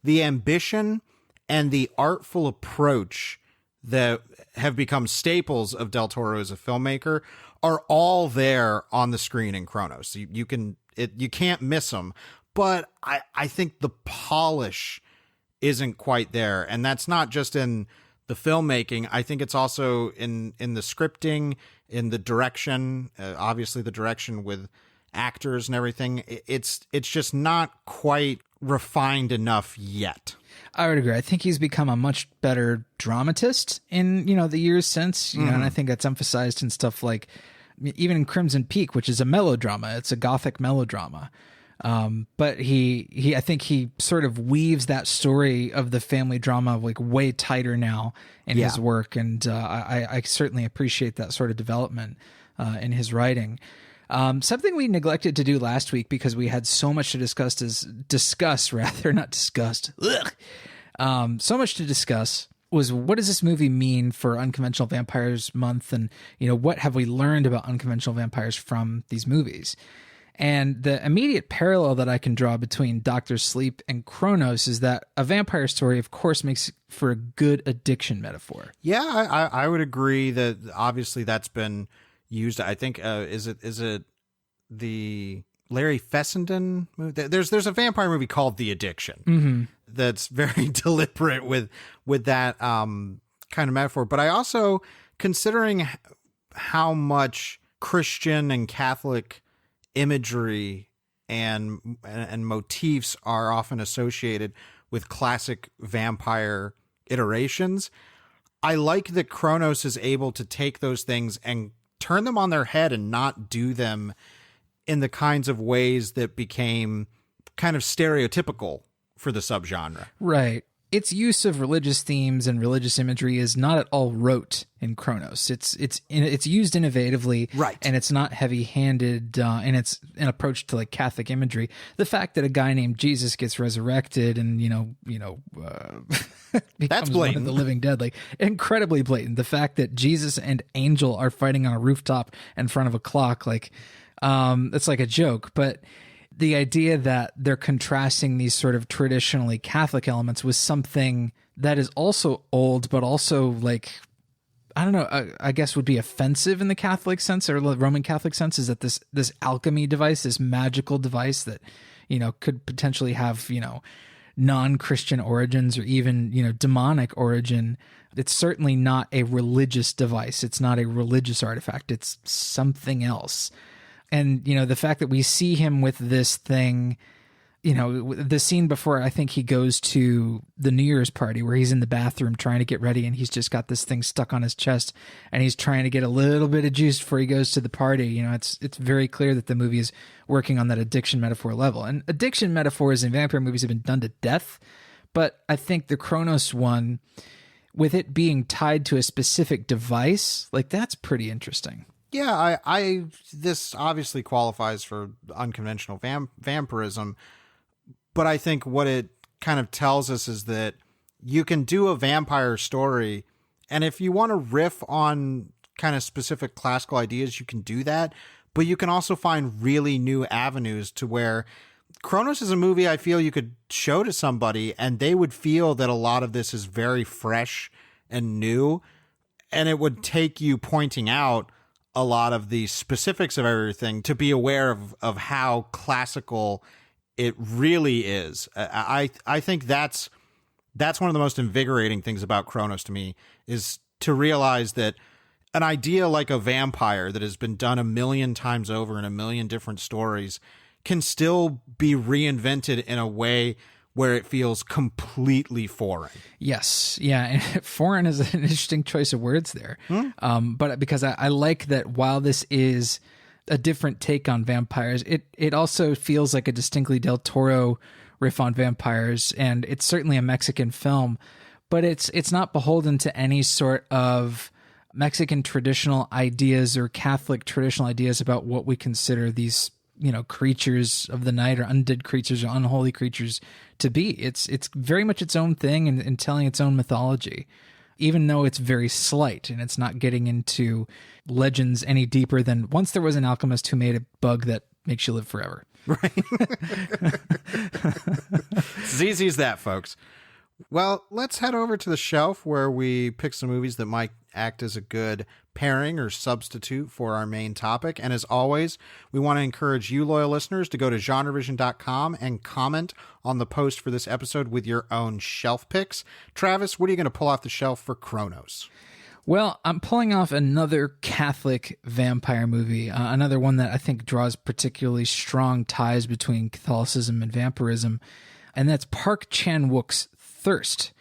the ambition and the artful approach that have become staples of Del Toro as a filmmaker are all there on the screen in Cronos. You can't miss them, but I think the polish isn't quite there, and that's not just in the filmmaking. I think it's also in the scripting, in the direction, obviously the direction with actors and everything. It's just not quite refined enough yet. I would agree. I think he's become a much better dramatist in, the years since, and I think that's emphasized in stuff like even in Crimson Peak, which is a melodrama. It's a gothic melodrama. But I think he sort of weaves that story of the family drama like way tighter now in his work. And I certainly appreciate that sort of development in his writing. Something we neglected to do last week because we had so much to discuss, so much to discuss was, what does this movie mean for Unconventional Vampires Month? And, what have we learned about unconventional vampires from these movies? And the immediate parallel that I can draw between Doctor Sleep and Cronos is that a vampire story, of course, makes for a good addiction metaphor. Yeah, I would agree that obviously that's been used. I think, is it the Larry Fessenden movie? There's a vampire movie called The Addiction that's very deliberate with that kind of metaphor. But I also, considering how much Christian and Catholic imagery and motifs are often associated with classic vampire iterations, I like that Cronos is able to take those things and turn them on their head and not do them in the kinds of ways that became kind of stereotypical for the subgenre. Right. Its use of religious themes and religious imagery is not at all rote in Cronos. It's used innovatively, right, and it's not heavy-handed in its approach to like Catholic imagery. The fact that a guy named Jesus gets resurrected and that's blatant. One of the living dead, like incredibly blatant. The fact that Jesus and Angel are fighting on a rooftop in front of a clock, like it's like a joke, but the idea that they're contrasting these sort of traditionally Catholic elements with something that is also old, but also like, I don't know, I guess would be offensive in the Catholic sense or the Roman Catholic sense, is that this alchemy device, this magical device that, could potentially have, non-Christian origins or even, demonic origin. It's certainly not a religious device. It's not a religious artifact. It's something else. And, the fact that we see him with this thing, the scene before, I think he goes to the New Year's party where he's in the bathroom trying to get ready and he's just got this thing stuck on his chest and he's trying to get a little bit of juice before he goes to the party. It's very clear that the movie is working on that addiction metaphor level. And addiction metaphors in vampire movies have been done to death. But I think the Cronos one, with it being tied to a specific device, like that's pretty interesting. Yeah, I this obviously qualifies for unconventional vampirism, but I think what it kind of tells us is that you can do a vampire story, and if you want to riff on kind of specific classical ideas, you can do that, but you can also find really new avenues to where Cronos is a movie I feel you could show to somebody, and they would feel that a lot of this is very fresh and new, and it would take you pointing out a lot of the specifics of everything to be aware of how classical it really is. I think that's one of the most invigorating things about Cronos to me, is to realize that an idea like a vampire that has been done a million times over in a million different stories can still be reinvented in a way where it feels completely foreign. Yes. Yeah. And foreign is an interesting choice of words there. But because I like that while this is a different take on vampires, it also feels like a distinctly Del Toro riff on vampires. And it's certainly a Mexican film, but it's not beholden to any sort of Mexican traditional ideas or Catholic traditional ideas about what we consider these, creatures of the night or undead creatures or unholy creatures to be. It's very much its own thing and telling its own mythology, even though it's very slight and it's not getting into legends any deeper than once there was an alchemist who made a bug that makes you live forever. Right. It's easy as that, folks. Well, let's head over to the shelf where we pick some movies that might act as a good pairing or substitute for our main topic. And as always, we want to encourage you, loyal listeners, to go to GenreVision.com and comment on the post for this episode with your own shelf picks. Travis, what are you going to pull off the shelf for Cronos? Well, I'm pulling off another Catholic vampire movie, another one that I think draws particularly strong ties between Catholicism and vampirism, and that's Park Chan-wook's Thirst.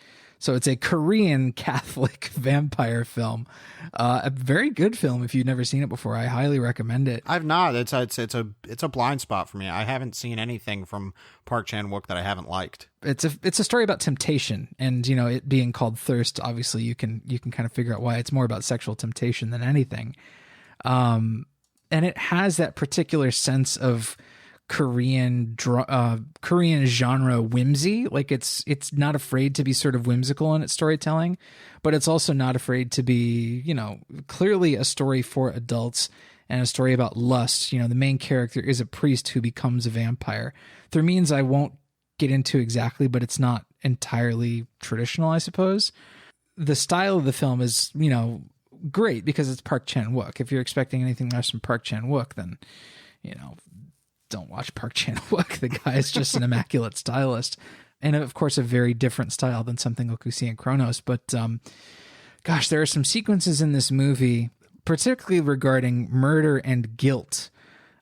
So it's a Korean Catholic vampire film. A very good film. If you've never seen it before, I highly recommend it. I've not. It's a blind spot for me. I haven't seen anything from Park Chan-wook that I haven't liked. It's a story about temptation, and it being called Thirst. Obviously, you can kind of figure out why. It's more about sexual temptation than anything. And it has that particular sense of Korean genre whimsy. Like it's not afraid to be sort of whimsical in its storytelling, but it's also not afraid to be, clearly a story for adults and a story about lust. The main character is a priest who becomes a vampire through means I won't get into exactly, but it's not entirely traditional, I suppose. The style of the film is, great because it's Park Chan-wook. If you're expecting anything less from Park Chan-wook, then, don't watch Park Chan-wook. The guy is just an immaculate stylist. And of course, a very different style than something like we see in Cronos. But gosh, there are some sequences in this movie, particularly regarding murder and guilt,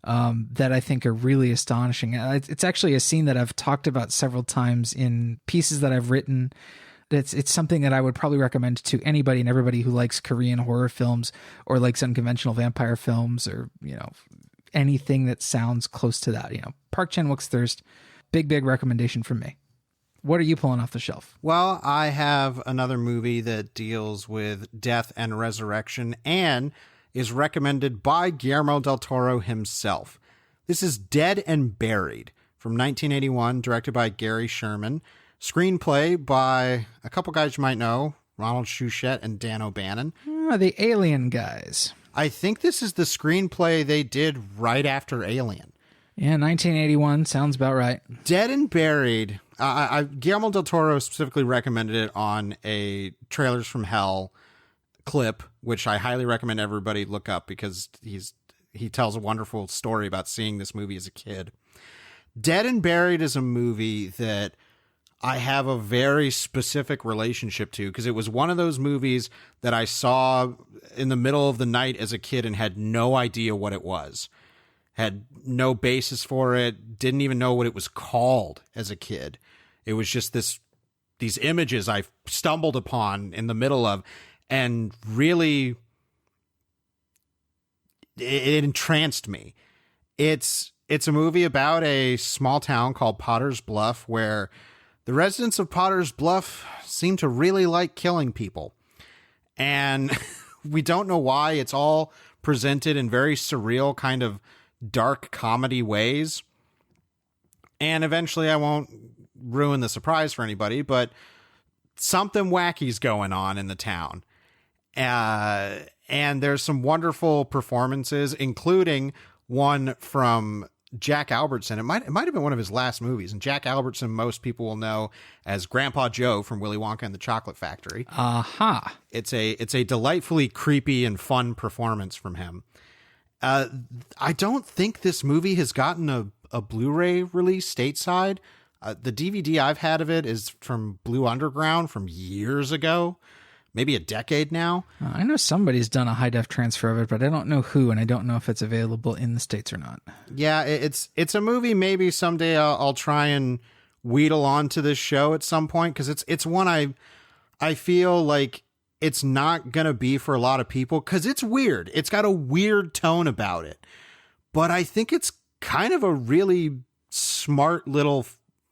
that I think are really astonishing. It's actually a scene that I've talked about several times in pieces that I've written. It's something that I would probably recommend to anybody and everybody who likes Korean horror films or likes unconventional vampire films or, anything that sounds close to that. Park Chan-wook's Thirst, big recommendation from me. What are you pulling off the shelf? Well, I have another movie that deals with death and resurrection and is recommended by Guillermo del Toro himself. This is Dead and Buried from 1981, directed by Gary Sherman. Screenplay by a couple guys you might know, Ronald Shusett and Dan O'Bannon. The Alien guys. I think this is the screenplay they did right after Alien. Yeah, 1981. Sounds about right. Dead and Buried. Guillermo del Toro specifically recommended it on a Trailers from Hell clip, which I highly recommend everybody look up because he tells a wonderful story about seeing this movie as a kid. Dead and Buried is a movie that I have a very specific relationship to because it was one of those movies that I saw in the middle of the night as a kid and had no idea what it was. Had no basis for it, didn't even know what it was called as a kid. It was just these images I stumbled upon in the middle of and really it entranced me. It's a movie about a small town called Potter's Bluff where the residents of Potter's Bluff seem to really like killing people. And we don't know why. It's all presented in very surreal, kind of dark comedy ways. And eventually, I won't ruin the surprise for anybody, but something wacky's going on in the town. And there's some wonderful performances, including one from Jack Albertson. It might have been one of his last movies. And Jack Albertson, most people will know as Grandpa Joe from Willy Wonka and the Chocolate Factory. Aha. It's a delightfully creepy and fun performance from him. I don't think this movie has gotten a Blu-ray release stateside. The DVD I've had of it is from Blue Underground from years ago. Maybe a decade now. I know somebody's done a high-def transfer of it, but I don't know who, and I don't know if it's available in the States or not. Yeah, it's a movie maybe someday I'll try and wheedle onto this show at some point, because it's one I feel like it's not going to be for a lot of people, because it's weird. It's got a weird tone about it. But I think it's kind of a really smart little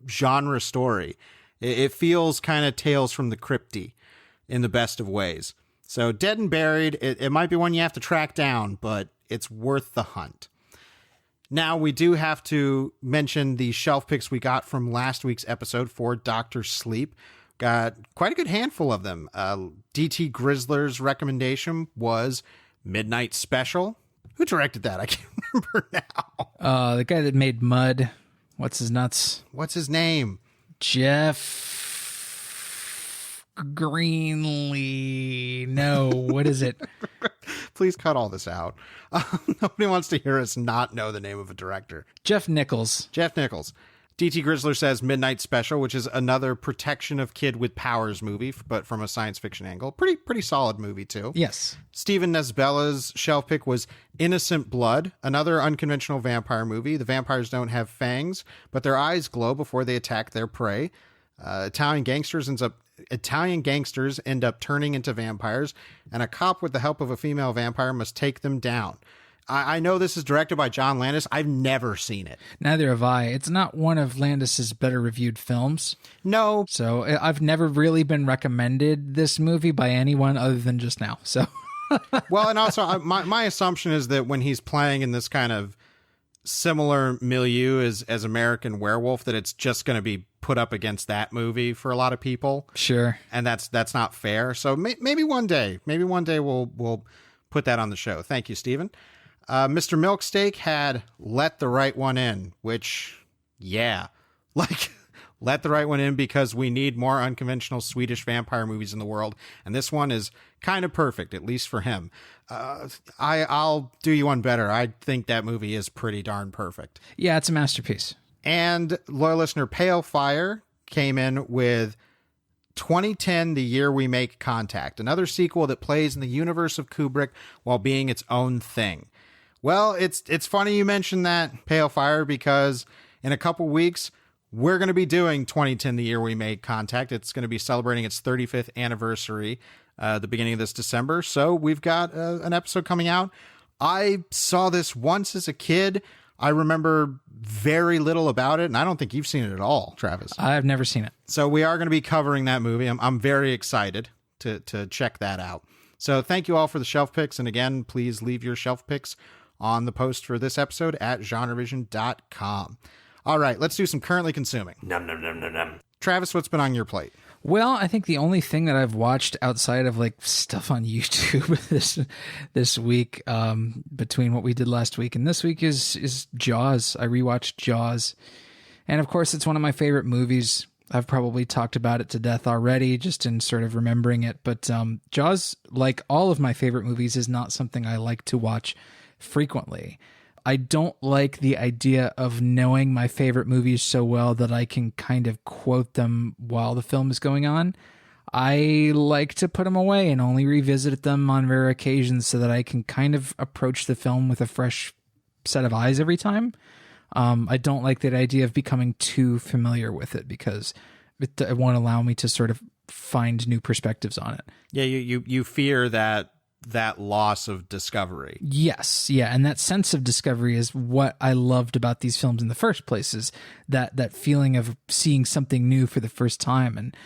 genre story. It feels kind of Tales from the Crypty in the best of ways. So Dead and Buried, it might be one you have to track down, but it's worth the hunt. Now, we do have to mention the shelf picks we got from last week's episode for Dr. Sleep. Got quite a good handful of them. DT Grizzler's recommendation was Midnight Special. Who directed that? I can't remember now. The guy that made Mud. What's his nuts? What's his name? Jeff Greenlee. No, what is it? Please cut all this out. Nobody wants to hear us not know the name of a director. Jeff Nichols. Jeff Nichols. DT Grizzler says Midnight Special, which is another Protection of Kid with Powers movie, but from a science fiction angle. Pretty solid movie, too. Yes. Stephen Nesbella's shelf pick was Innocent Blood, another unconventional vampire movie. The vampires don't have fangs, but their eyes glow before they attack their prey. Italian gangsters Italian gangsters end up turning into vampires, and a cop with the help of a female vampire must take them down. I know this is directed by John Landis. I've never seen it. Neither have I. It's not one of Landis's better reviewed films. No. So I've never really been recommended this movie by anyone other than just now. So, well, and also my assumption is that when he's playing in this kind of similar milieu as American Werewolf, that it's just going to be put up against that movie for a lot of people. Sure. And that's not fair. So maybe one day we'll put that on the show. Thank you, Stephen. Mr. Milksteak had Let the Right One In, which, yeah, like let the right one in, because we need more unconventional Swedish vampire movies in the world. And this one is kind of perfect, at least for him. I'll do you one better. I think that movie is pretty darn perfect. Yeah, it's a masterpiece. And loyal listener Pale Fire came in with 2010, The Year We Make Contact, another sequel that plays in the universe of Kubrick while being its own thing. Well, it's funny you mentioned that, Pale Fire, because in a couple weeks, we're going to be doing 2010, The Year We Made Contact. It's going to be celebrating its 35th anniversary the beginning of this December. So we've got an episode coming out. I saw this once as a kid. I remember very little about it, and I don't think you've seen it at all, Travis. I've never seen it. So we are going to be covering that movie. I'm very excited to check that out. So thank you all for the shelf picks. And again, please leave your shelf picks on the post for this episode at GenreVision.com. All right, let's do some currently consuming. Num, num, num, num, num. Travis, what's been on your plate? Well, I think the only thing that I've watched outside of like stuff on YouTube this week, between what we did last week and this week, is Jaws. I rewatched Jaws, and of course, it's one of my favorite movies. I've probably talked about it to death already, just in sort of remembering it. But Jaws, like all of my favorite movies, is not something I like to watch frequently. I don't like the idea of knowing my favorite movies so well that I can kind of quote them while the film is going on. I like to put them away and only revisit them on rare occasions so that I can kind of approach the film with a fresh set of eyes every time. I don't like that idea of becoming too familiar with it, because it won't allow me to sort of find new perspectives on it. Yeah, you fear that loss of discovery. Yes, yeah, and that sense of discovery is what I loved about these films in the first place, is that feeling of seeing something new for the first time. And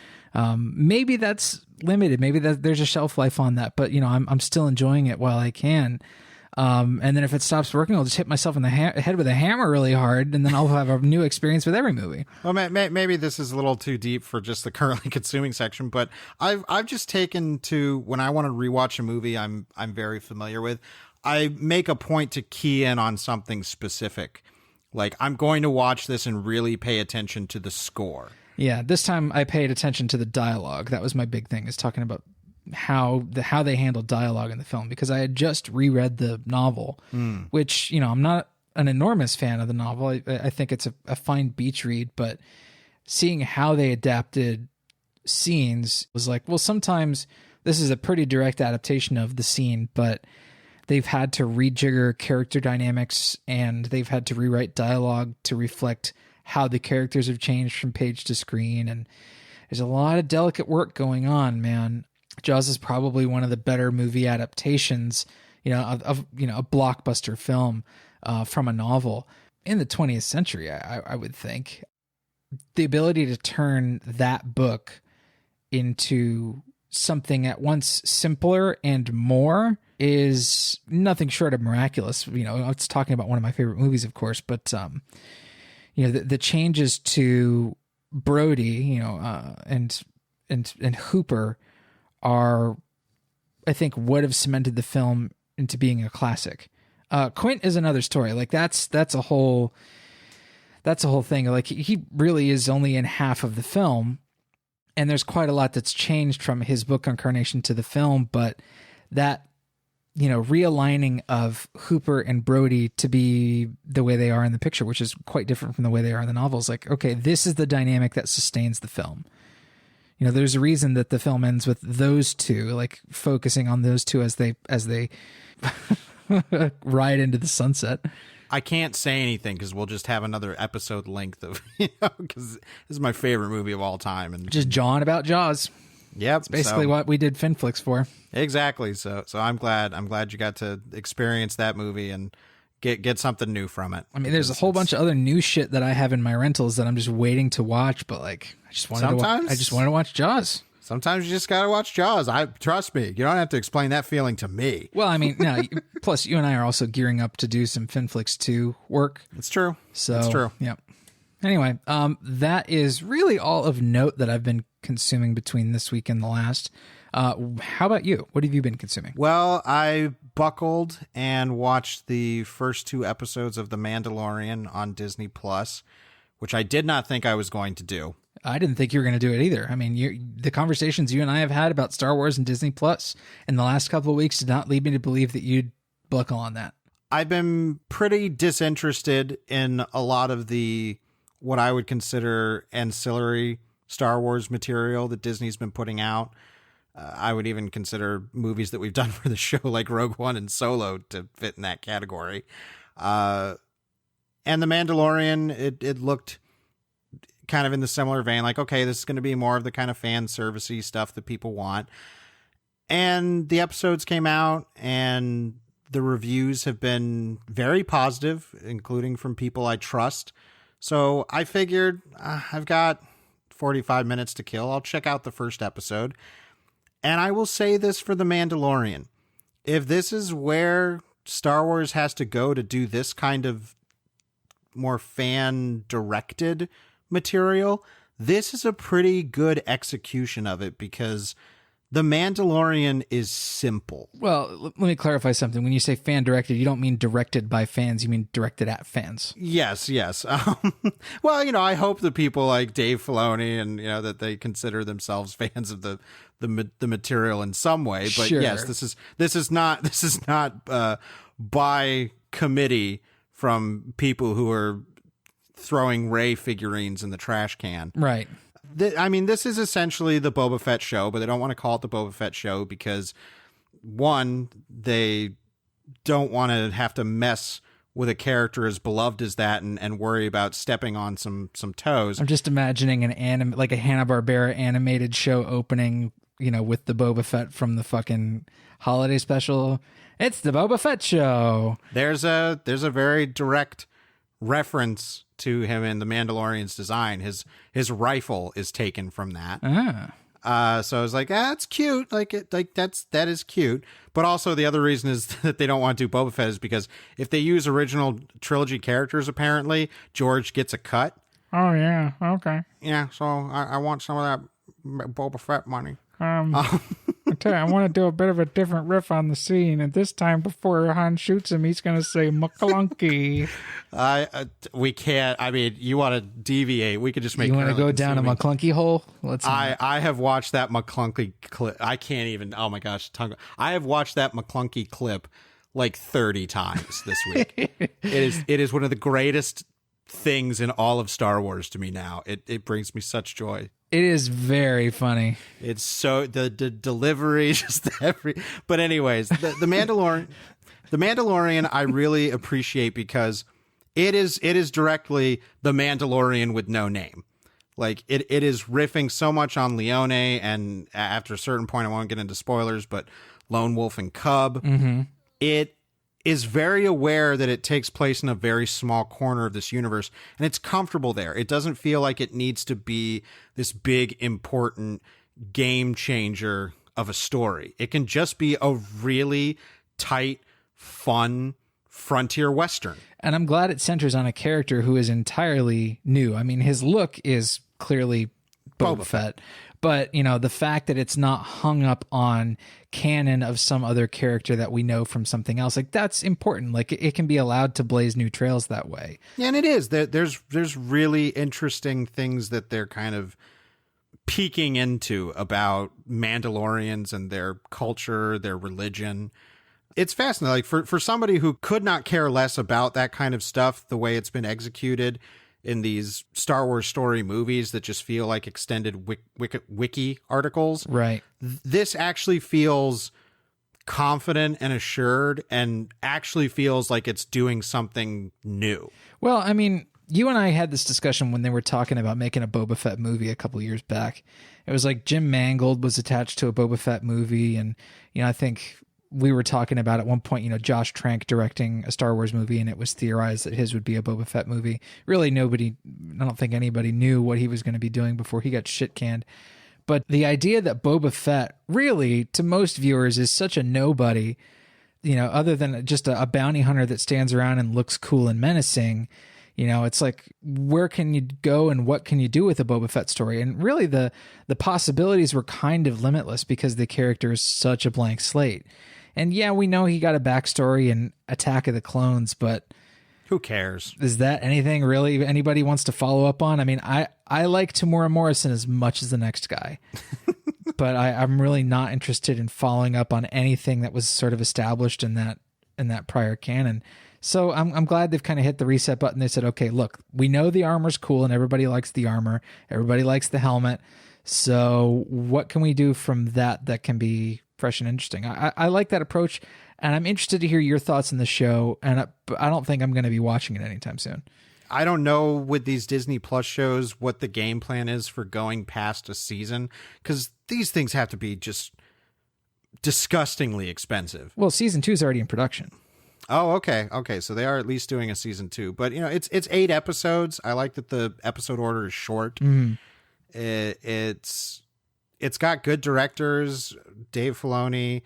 maybe that's limited, maybe there's a shelf life on that, but I'm still enjoying it while I can. And then if it stops working, I'll just hit myself in the head with a hammer really hard, and then I'll have a new experience with every movie. Well, maybe this is a little too deep for just the currently consuming section, but I've just taken to, when I want to rewatch a movie I'm very familiar with, I make a point to key in on something specific. Like, I'm going to watch this and really pay attention to the score. Yeah, this time I paid attention to the dialogue. That was my big thing, is talking about how they handled dialogue in the film, because I had just reread the novel, which, I'm not an enormous fan of the novel. I think it's a fine beach read, but seeing how they adapted scenes was like, well, sometimes this is a pretty direct adaptation of the scene, but they've had to rejigger character dynamics, and they've had to rewrite dialogue to reflect how the characters have changed from page to screen. And there's a lot of delicate work going on, man. Jaws is probably one of the better movie adaptations, of a blockbuster film from a novel in the 20th century. I would think the ability to turn that book into something at once simpler and more is nothing short of miraculous. It's talking about one of my favorite movies, of course, but the changes to Brody, and Hooper are, I think, would have cemented the film into being a classic. Quint is another story. Like that's a whole thing. Like he really is only in half of the film, and there's quite a lot that's changed from his book Incarnation to the film. But that, realigning of Hooper and Brody to be the way they are in the picture, which is quite different from the way they are in the novels. Like, okay, this is the dynamic that sustains the film. There's a reason that the film ends with those two, like focusing on those two as they ride into the sunset. I can't say anything because we'll just have another episode length of, because this is my favorite movie of all time. And just jawing about Jaws. Yep. It's basically what we did Finflix for. Exactly. So I'm glad you got to experience that movie and get something new from it. I mean, there's a whole bunch of other new shit that I have in my rentals that I'm just waiting to watch, but like I just wanted to watch Jaws. Sometimes you just got to watch Jaws. Trust me, you don't have to explain that feeling to me. Well, I mean, no, plus you and I are also gearing up to do some Finflix 2 work. It's true. So, it's true. Yeah. Anyway, that is really all of note that I've been consuming between this week and the last. How about you? What have you been consuming? Well, I buckled and watched the first 2 episodes of The Mandalorian on Disney Plus, which I did not think I was going to do. I didn't think you were going to do it either. I mean, the conversations you and I have had about Star Wars and Disney Plus in the last couple of weeks did not lead me to believe that you'd buckle on that. I've been pretty disinterested in a lot of the what I would consider ancillary Star Wars material that Disney's been putting out. I would even consider movies that we've done for the show like Rogue One and Solo to fit in that category. And The Mandalorian, it looked kind of in the similar vein, like, okay, this is going to be more of the kind of fan servicey stuff that people want. And the episodes came out and the reviews have been very positive, including from people I trust. So I figured I've got 45 minutes to kill. I'll check out the first episode. And I will say this for The Mandalorian. If this is where Star Wars has to go to do this kind of more fan-directed material, this is a pretty good execution of it because The Mandalorian is simple. Well, let me clarify something. When you say fan-directed, you don't mean directed by fans. You mean directed at fans. Yes. Well, I hope that people like Dave Filoni and, that they consider themselves fans of the material in some way. But sure. Yes, this is not by committee from people who are throwing Rey figurines in the trash can. Right. This is essentially the Boba Fett show, but they don't want to call it the Boba Fett show because, one, they don't want to have to mess with a character as beloved as that and worry about stepping on some toes. I'm just imagining like a Hanna-Barbera animated show opening, with the Boba Fett from the fucking holiday special. It's the Boba Fett show. There's a very direct reference to him in the Mandalorian's design. His rifle is taken from that. So I was like, that's cute. That is cute. But also the other reason is that they don't want to do Boba Fett is because if they use original trilogy characters, apparently George gets a cut. Oh yeah. Okay. Yeah. So I want some of that Boba Fett money. I tell you, I want to do a bit of a different riff on the scene, and this time before Han shoots him, he's going to say McClunky. We can't. I mean, you want to deviate? We could just make. You want to go down a McClunky hole? I have watched that McClunky clip. I can't even. Oh my gosh, I have watched that McClunky clip like 30 times this week. It is one of the greatest things in all of Star Wars to me now. It brings me such joy. It is very funny. It's so the delivery, just but anyways, the Mandalorian I really appreciate because it is directly the Mandalorian with no name. Like it is riffing so much on Leone, and after a certain point, I won't get into spoilers, but Lone Wolf and Cub. Mm-hmm. It is very aware that it takes place in a very small corner of this universe, and it's comfortable there. It doesn't feel like it needs to be this big, important game changer of a story. It can just be a really tight, fun frontier Western. And I'm glad it centers on a character who is entirely new. I mean, his look is clearly Boba Fett. But, the fact that it's not hung up on canon of some other character that we know from something else, like that's important. Like it can be allowed to blaze new trails that way. Yeah, and it is. There's really interesting things that they're kind of peeking into about Mandalorians and their culture, their religion. It's fascinating. Like for somebody who could not care less about that kind of stuff, the way it's been executed in these Star Wars story movies that just feel like extended wiki articles. Right. This actually feels confident and assured and actually feels like it's doing something new. Well, I mean, you and I had this discussion when they were talking about making a Boba Fett movie a couple years back. It was like Jim Mangold was attached to a Boba Fett movie. And, I think we were talking about at one point, Josh Trank directing a Star Wars movie, and it was theorized that his would be a Boba Fett movie. Really, I don't think anybody knew what he was going to be doing before he got shit canned. But the idea that Boba Fett really, to most viewers, is such a nobody, other than just a bounty hunter that stands around and looks cool and menacing, it's like, where can you go and what can you do with a Boba Fett story? And really the possibilities were kind of limitless because the character is such a blank slate. And yeah, we know he got a backstory in Attack of the Clones, but who cares? Is that anything really anybody wants to follow up on? I mean, I like Tamora Morrison as much as the next guy, but I'm really not interested in following up on anything that was sort of established in that prior canon. So I'm glad they've kind of hit the reset button. They said, okay, look, we know the armor's cool and everybody likes the armor. Everybody likes the helmet. So what can we do from that can be fresh and interesting? I like that approach. And I'm interested to hear your thoughts on the show, and I don't think I'm going to be watching it anytime soon. I don't know with these Disney Plus shows what the game plan is for going past a season, because these things have to be just disgustingly expensive. Well, season 2 is already in production. Oh, okay. So they are at least doing a season 2, but it's 8 episodes. I like that the episode order is short. Mm-hmm. It's got good directors, Dave Filoni,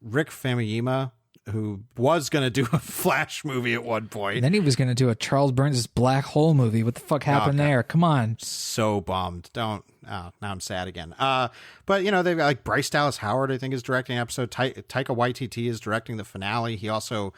Rick Famuyiwa, who was going to do a Flash movie at one point. And then he was going to do a Charles Burns' Black Hole movie. What the fuck happened there? Come on. So bummed. Now I'm sad again. But they've got like Bryce Dallas Howard, I think, is directing an episode. Taika Waititi is directing the finale. He also,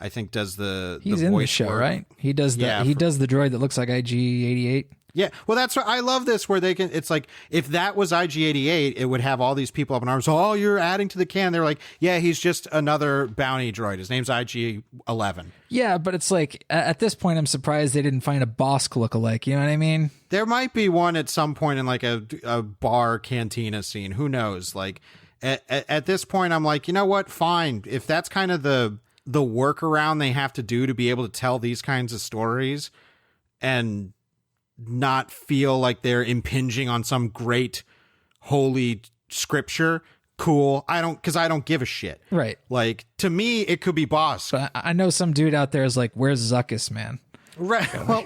I think, does He's the in voice the show, work. Right? He does he does the droid that looks like IG-88. Yeah, well, that's what I love this, where they can, it's like, if that was IG-88, it would have all these people up in arms. Oh, you're adding to the can. They're like, yeah, he's just another bounty droid. His name's IG-11. Yeah, but it's like, at this point, I'm surprised they didn't find a Bosk lookalike. You know what I mean? There might be one at some point in like a bar cantina scene. Who knows? Like, at this point, I'm like, you know what? Fine. If that's kind of the workaround they have to do to be able to tell these kinds of stories and not feel like they're impinging on some great holy scripture, cool. I don't give a shit. Right. Like, to me, it could be Bosk. But I know some dude out there is like, where's Zuckus, man? Right. Well,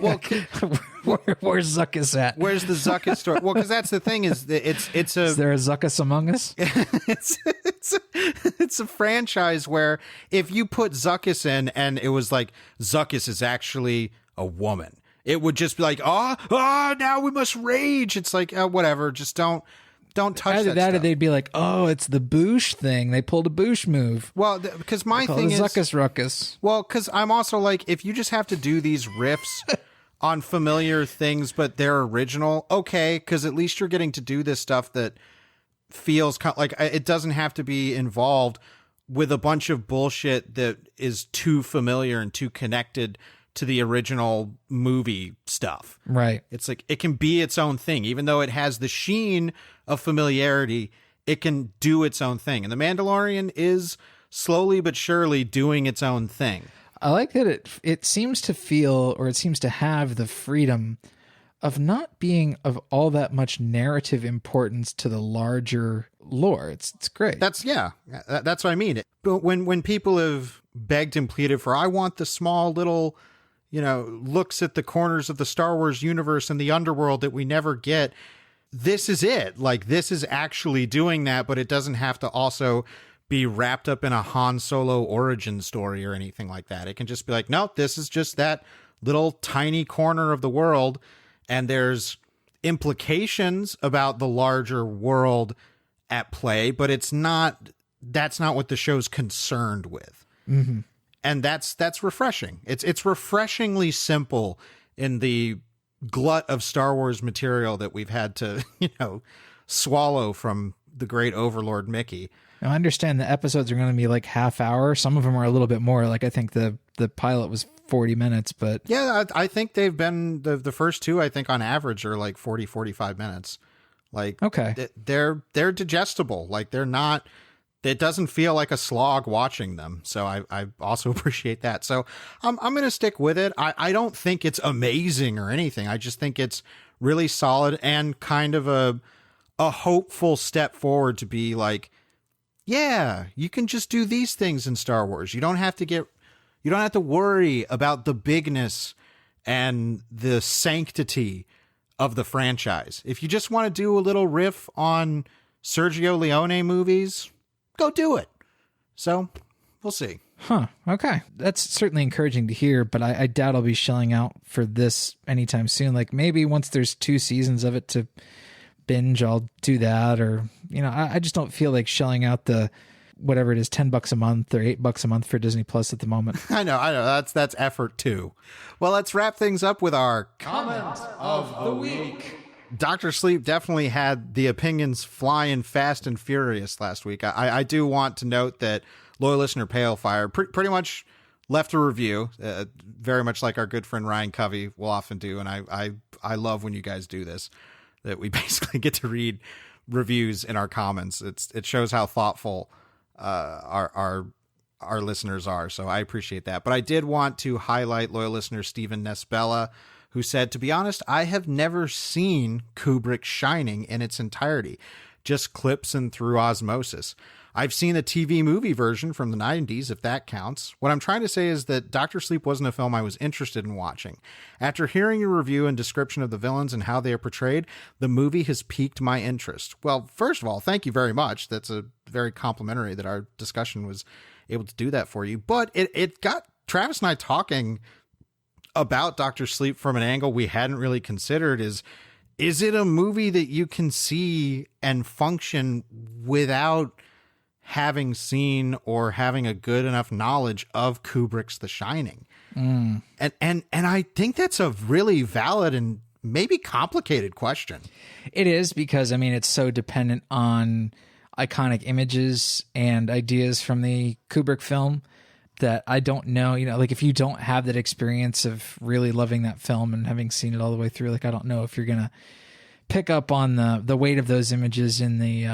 where's Zuckus at? Where's the Zuckus story? Well, because that's the thing is Is there a Zuckus among us? It's a franchise where if you put Zuckus in and it was like Zuckus is actually a woman, it would just be like, now we must rage. It's like, whatever. Just don't touch Either that or stuff. they'd be like, oh, it's the Boosh thing. They pulled a Boosh move. Well, because my Call thing it is Zuckus Ruckus. Well, because I'm also like, if you just have to do these riffs on familiar things, but they're original, okay, because at least you're getting to do this stuff that feels like it doesn't have to be involved with a bunch of bullshit that is too familiar and too connected to the original movie stuff. Right. It's like, it can be its own thing. Even though it has the sheen of familiarity, it can do its own thing. And The Mandalorian is slowly but surely doing its own thing. I like that it seems to feel, or it seems to have the freedom of not being of all that much narrative importance to the larger lore. It's great. That's what I mean. But when people have begged and pleaded for, I want the small little, looks at the corners of the Star Wars universe and the underworld that we never get, this is it. Like, this is actually doing that, but it doesn't have to also be wrapped up in a Han Solo origin story or anything like that. It can just be like, no, this is just that little tiny corner of the world, and there's implications about the larger world at play, but that's not what the show's concerned with. Mm-hmm. And that's refreshing. It's refreshingly simple in the glut of Star Wars material that we've had to, swallow from the great overlord Mickey. Now, I understand the episodes are going to be like half hour. Some of them are a little bit more. Like, I think the pilot was 40 minutes, but yeah, I think they've been the first two, I think on average are like 45 minutes. Like, okay, they're digestible. Like, they it doesn't feel like a slog watching them. So I also appreciate that. So I'm going to stick with it. I don't think it's amazing or anything. I just think it's really solid and kind of a hopeful step forward to be like, yeah, you can just do these things in Star Wars. You don't have to worry about the bigness and the sanctity of the franchise. If you just want to do a little riff on Sergio Leone movies, go do it. So we'll see. Huh. Okay. That's certainly encouraging to hear, but I doubt I'll be shelling out for this anytime soon. Like maybe once there's 2 seasons of it to binge, I'll do that. Or, I just don't feel like shelling out the whatever it is, $10 a month or $8 a month for Disney Plus at the moment. I know. That's effort too. Well, let's wrap things up with our comment of the week. Dr. Sleep definitely had the opinions flying fast and furious last week. I do want to note that loyal listener Palefire pretty much left a review, very much like our good friend Ryan Covey will often do. And I love when you guys do this, that we basically get to read reviews in our comments. It shows how thoughtful our listeners are. So I appreciate that. But I did want to highlight loyal listener Stephen Nesbella, who said, to be honest, I have never seen Kubrick's Shining in its entirety, just clips and through osmosis. I've seen the TV movie version from the 90s, if that counts. What I'm trying to say is that Dr. Sleep wasn't a film I was interested in watching. After hearing your review and description of the villains and how they are portrayed, the movie has piqued my interest. Well, first of all, thank you very much. That's a very complimentary that our discussion was able to do that for you. But it got Travis and I talking about Dr. Sleep from an angle we hadn't really considered. Is it a movie that you can see and function without having seen or having a good enough knowledge of Kubrick's The Shining? And I think that's a really valid and maybe complicated question. It is, because it's so dependent on iconic images and ideas from the Kubrick film that I don't know, like if you don't have that experience of really loving that film and having seen it all the way through, like I don't know if you're going to pick up on the weight of those images in the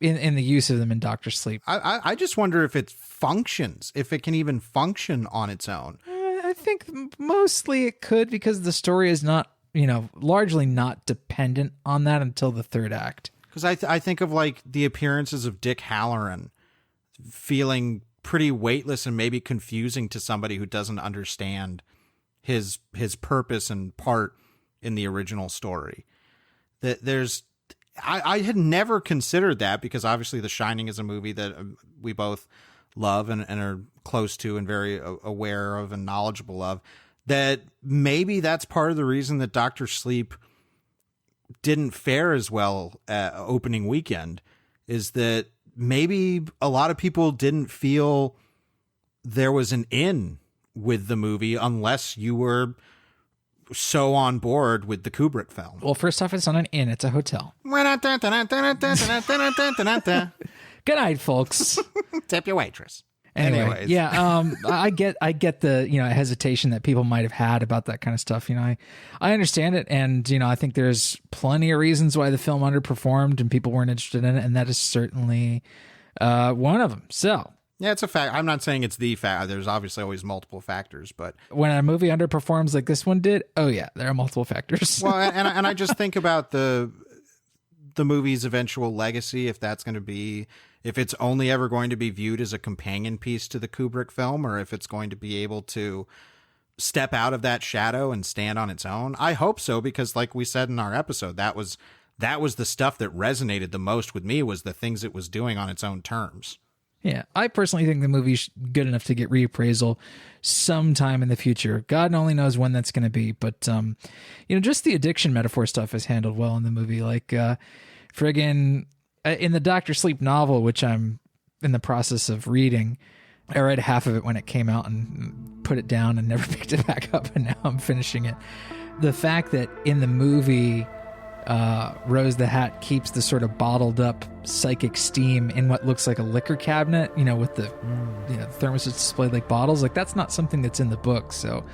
in the use of them in Dr. Sleep. I just wonder if it functions, if it can even function on its own. I think mostly it could, because the story is not, largely not dependent on that until the third act. Because I think of like the appearances of Dick Halloran feeling pretty weightless and maybe confusing to somebody who doesn't understand his purpose and part in the original story. That I had never considered that, because obviously The Shining is a movie that we both love and are close to and very aware of and knowledgeable of, that maybe that's part of the reason that Dr. Sleep didn't fare as well opening weekend, is that maybe a lot of people didn't feel there was an in with the movie unless you were so on board with the Kubrick film. Well, first off, it's not an inn, it's a hotel. Good night, folks. Tip your waitress. Anyways. Yeah, I get the hesitation that people might have had about that kind of stuff. I understand it, and I think there's plenty of reasons why the film underperformed and people weren't interested in it, and that is certainly one of them. So yeah, it's a fact. I'm not saying it's the fact. There's obviously always multiple factors, but when a movie underperforms like this one did, oh yeah, there are multiple factors. Well, and I just think about the movie's eventual legacy, if that's going to be, if it's only ever going to be viewed as a companion piece to the Kubrick film, or if it's going to be able to step out of that shadow and stand on its own. I hope so, because like we said in our episode, that was the stuff that resonated the most with me, was the things it was doing on its own terms. Yeah, I personally think the movie's good enough to get reappraisal sometime in the future. God only knows when that's going to be. But, just the addiction metaphor stuff is handled well in the movie. Like, friggin' in the Dr. Sleep novel, which I'm in the process of reading, I read half of it when it came out and put it down and never picked it back up, and now I'm finishing it. The fact that in the movie, Rose the Hat keeps the sort of bottled up psychic steam in what looks like a liquor cabinet, with the thermos displayed like bottles, like that's not something that's in the book. So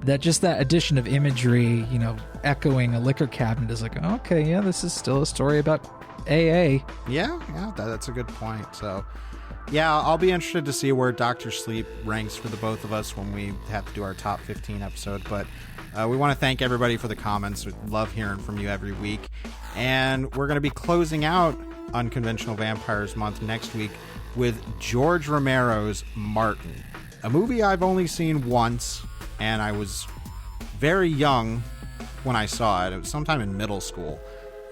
that addition of imagery, echoing a liquor cabinet is like, okay, yeah, this is still a story about AA. Yeah, that's a good point. So, yeah, I'll be interested to see where Dr. Sleep ranks for the both of us when we have to do our top 15 episode. But we want to thank everybody for the comments. We love hearing from you every week. And we're going to be closing out Unconventional Vampires Month next week with George Romero's Martin, a movie I've only seen once, and I was very young when I saw it. It was sometime in middle school,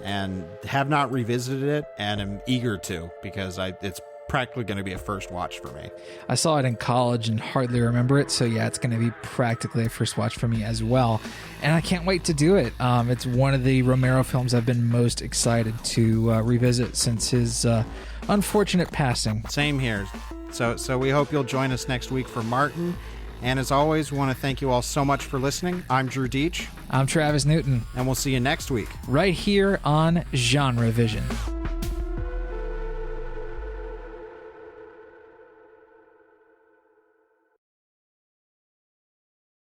and have not revisited it, and am eager to, because it's practically going to be a first watch for me. I saw it in college and hardly remember it, so yeah, it's going to be practically a first watch for me as well, and I can't wait to do it. It's one of the Romero films I've been most excited to revisit since his unfortunate passing. Same here. So we hope you'll join us next week for Martin. And as always, we want to thank you all so much for listening. I'm Drew Deach. I'm Travis Newton. And we'll see you next week. Right here on GenreVision.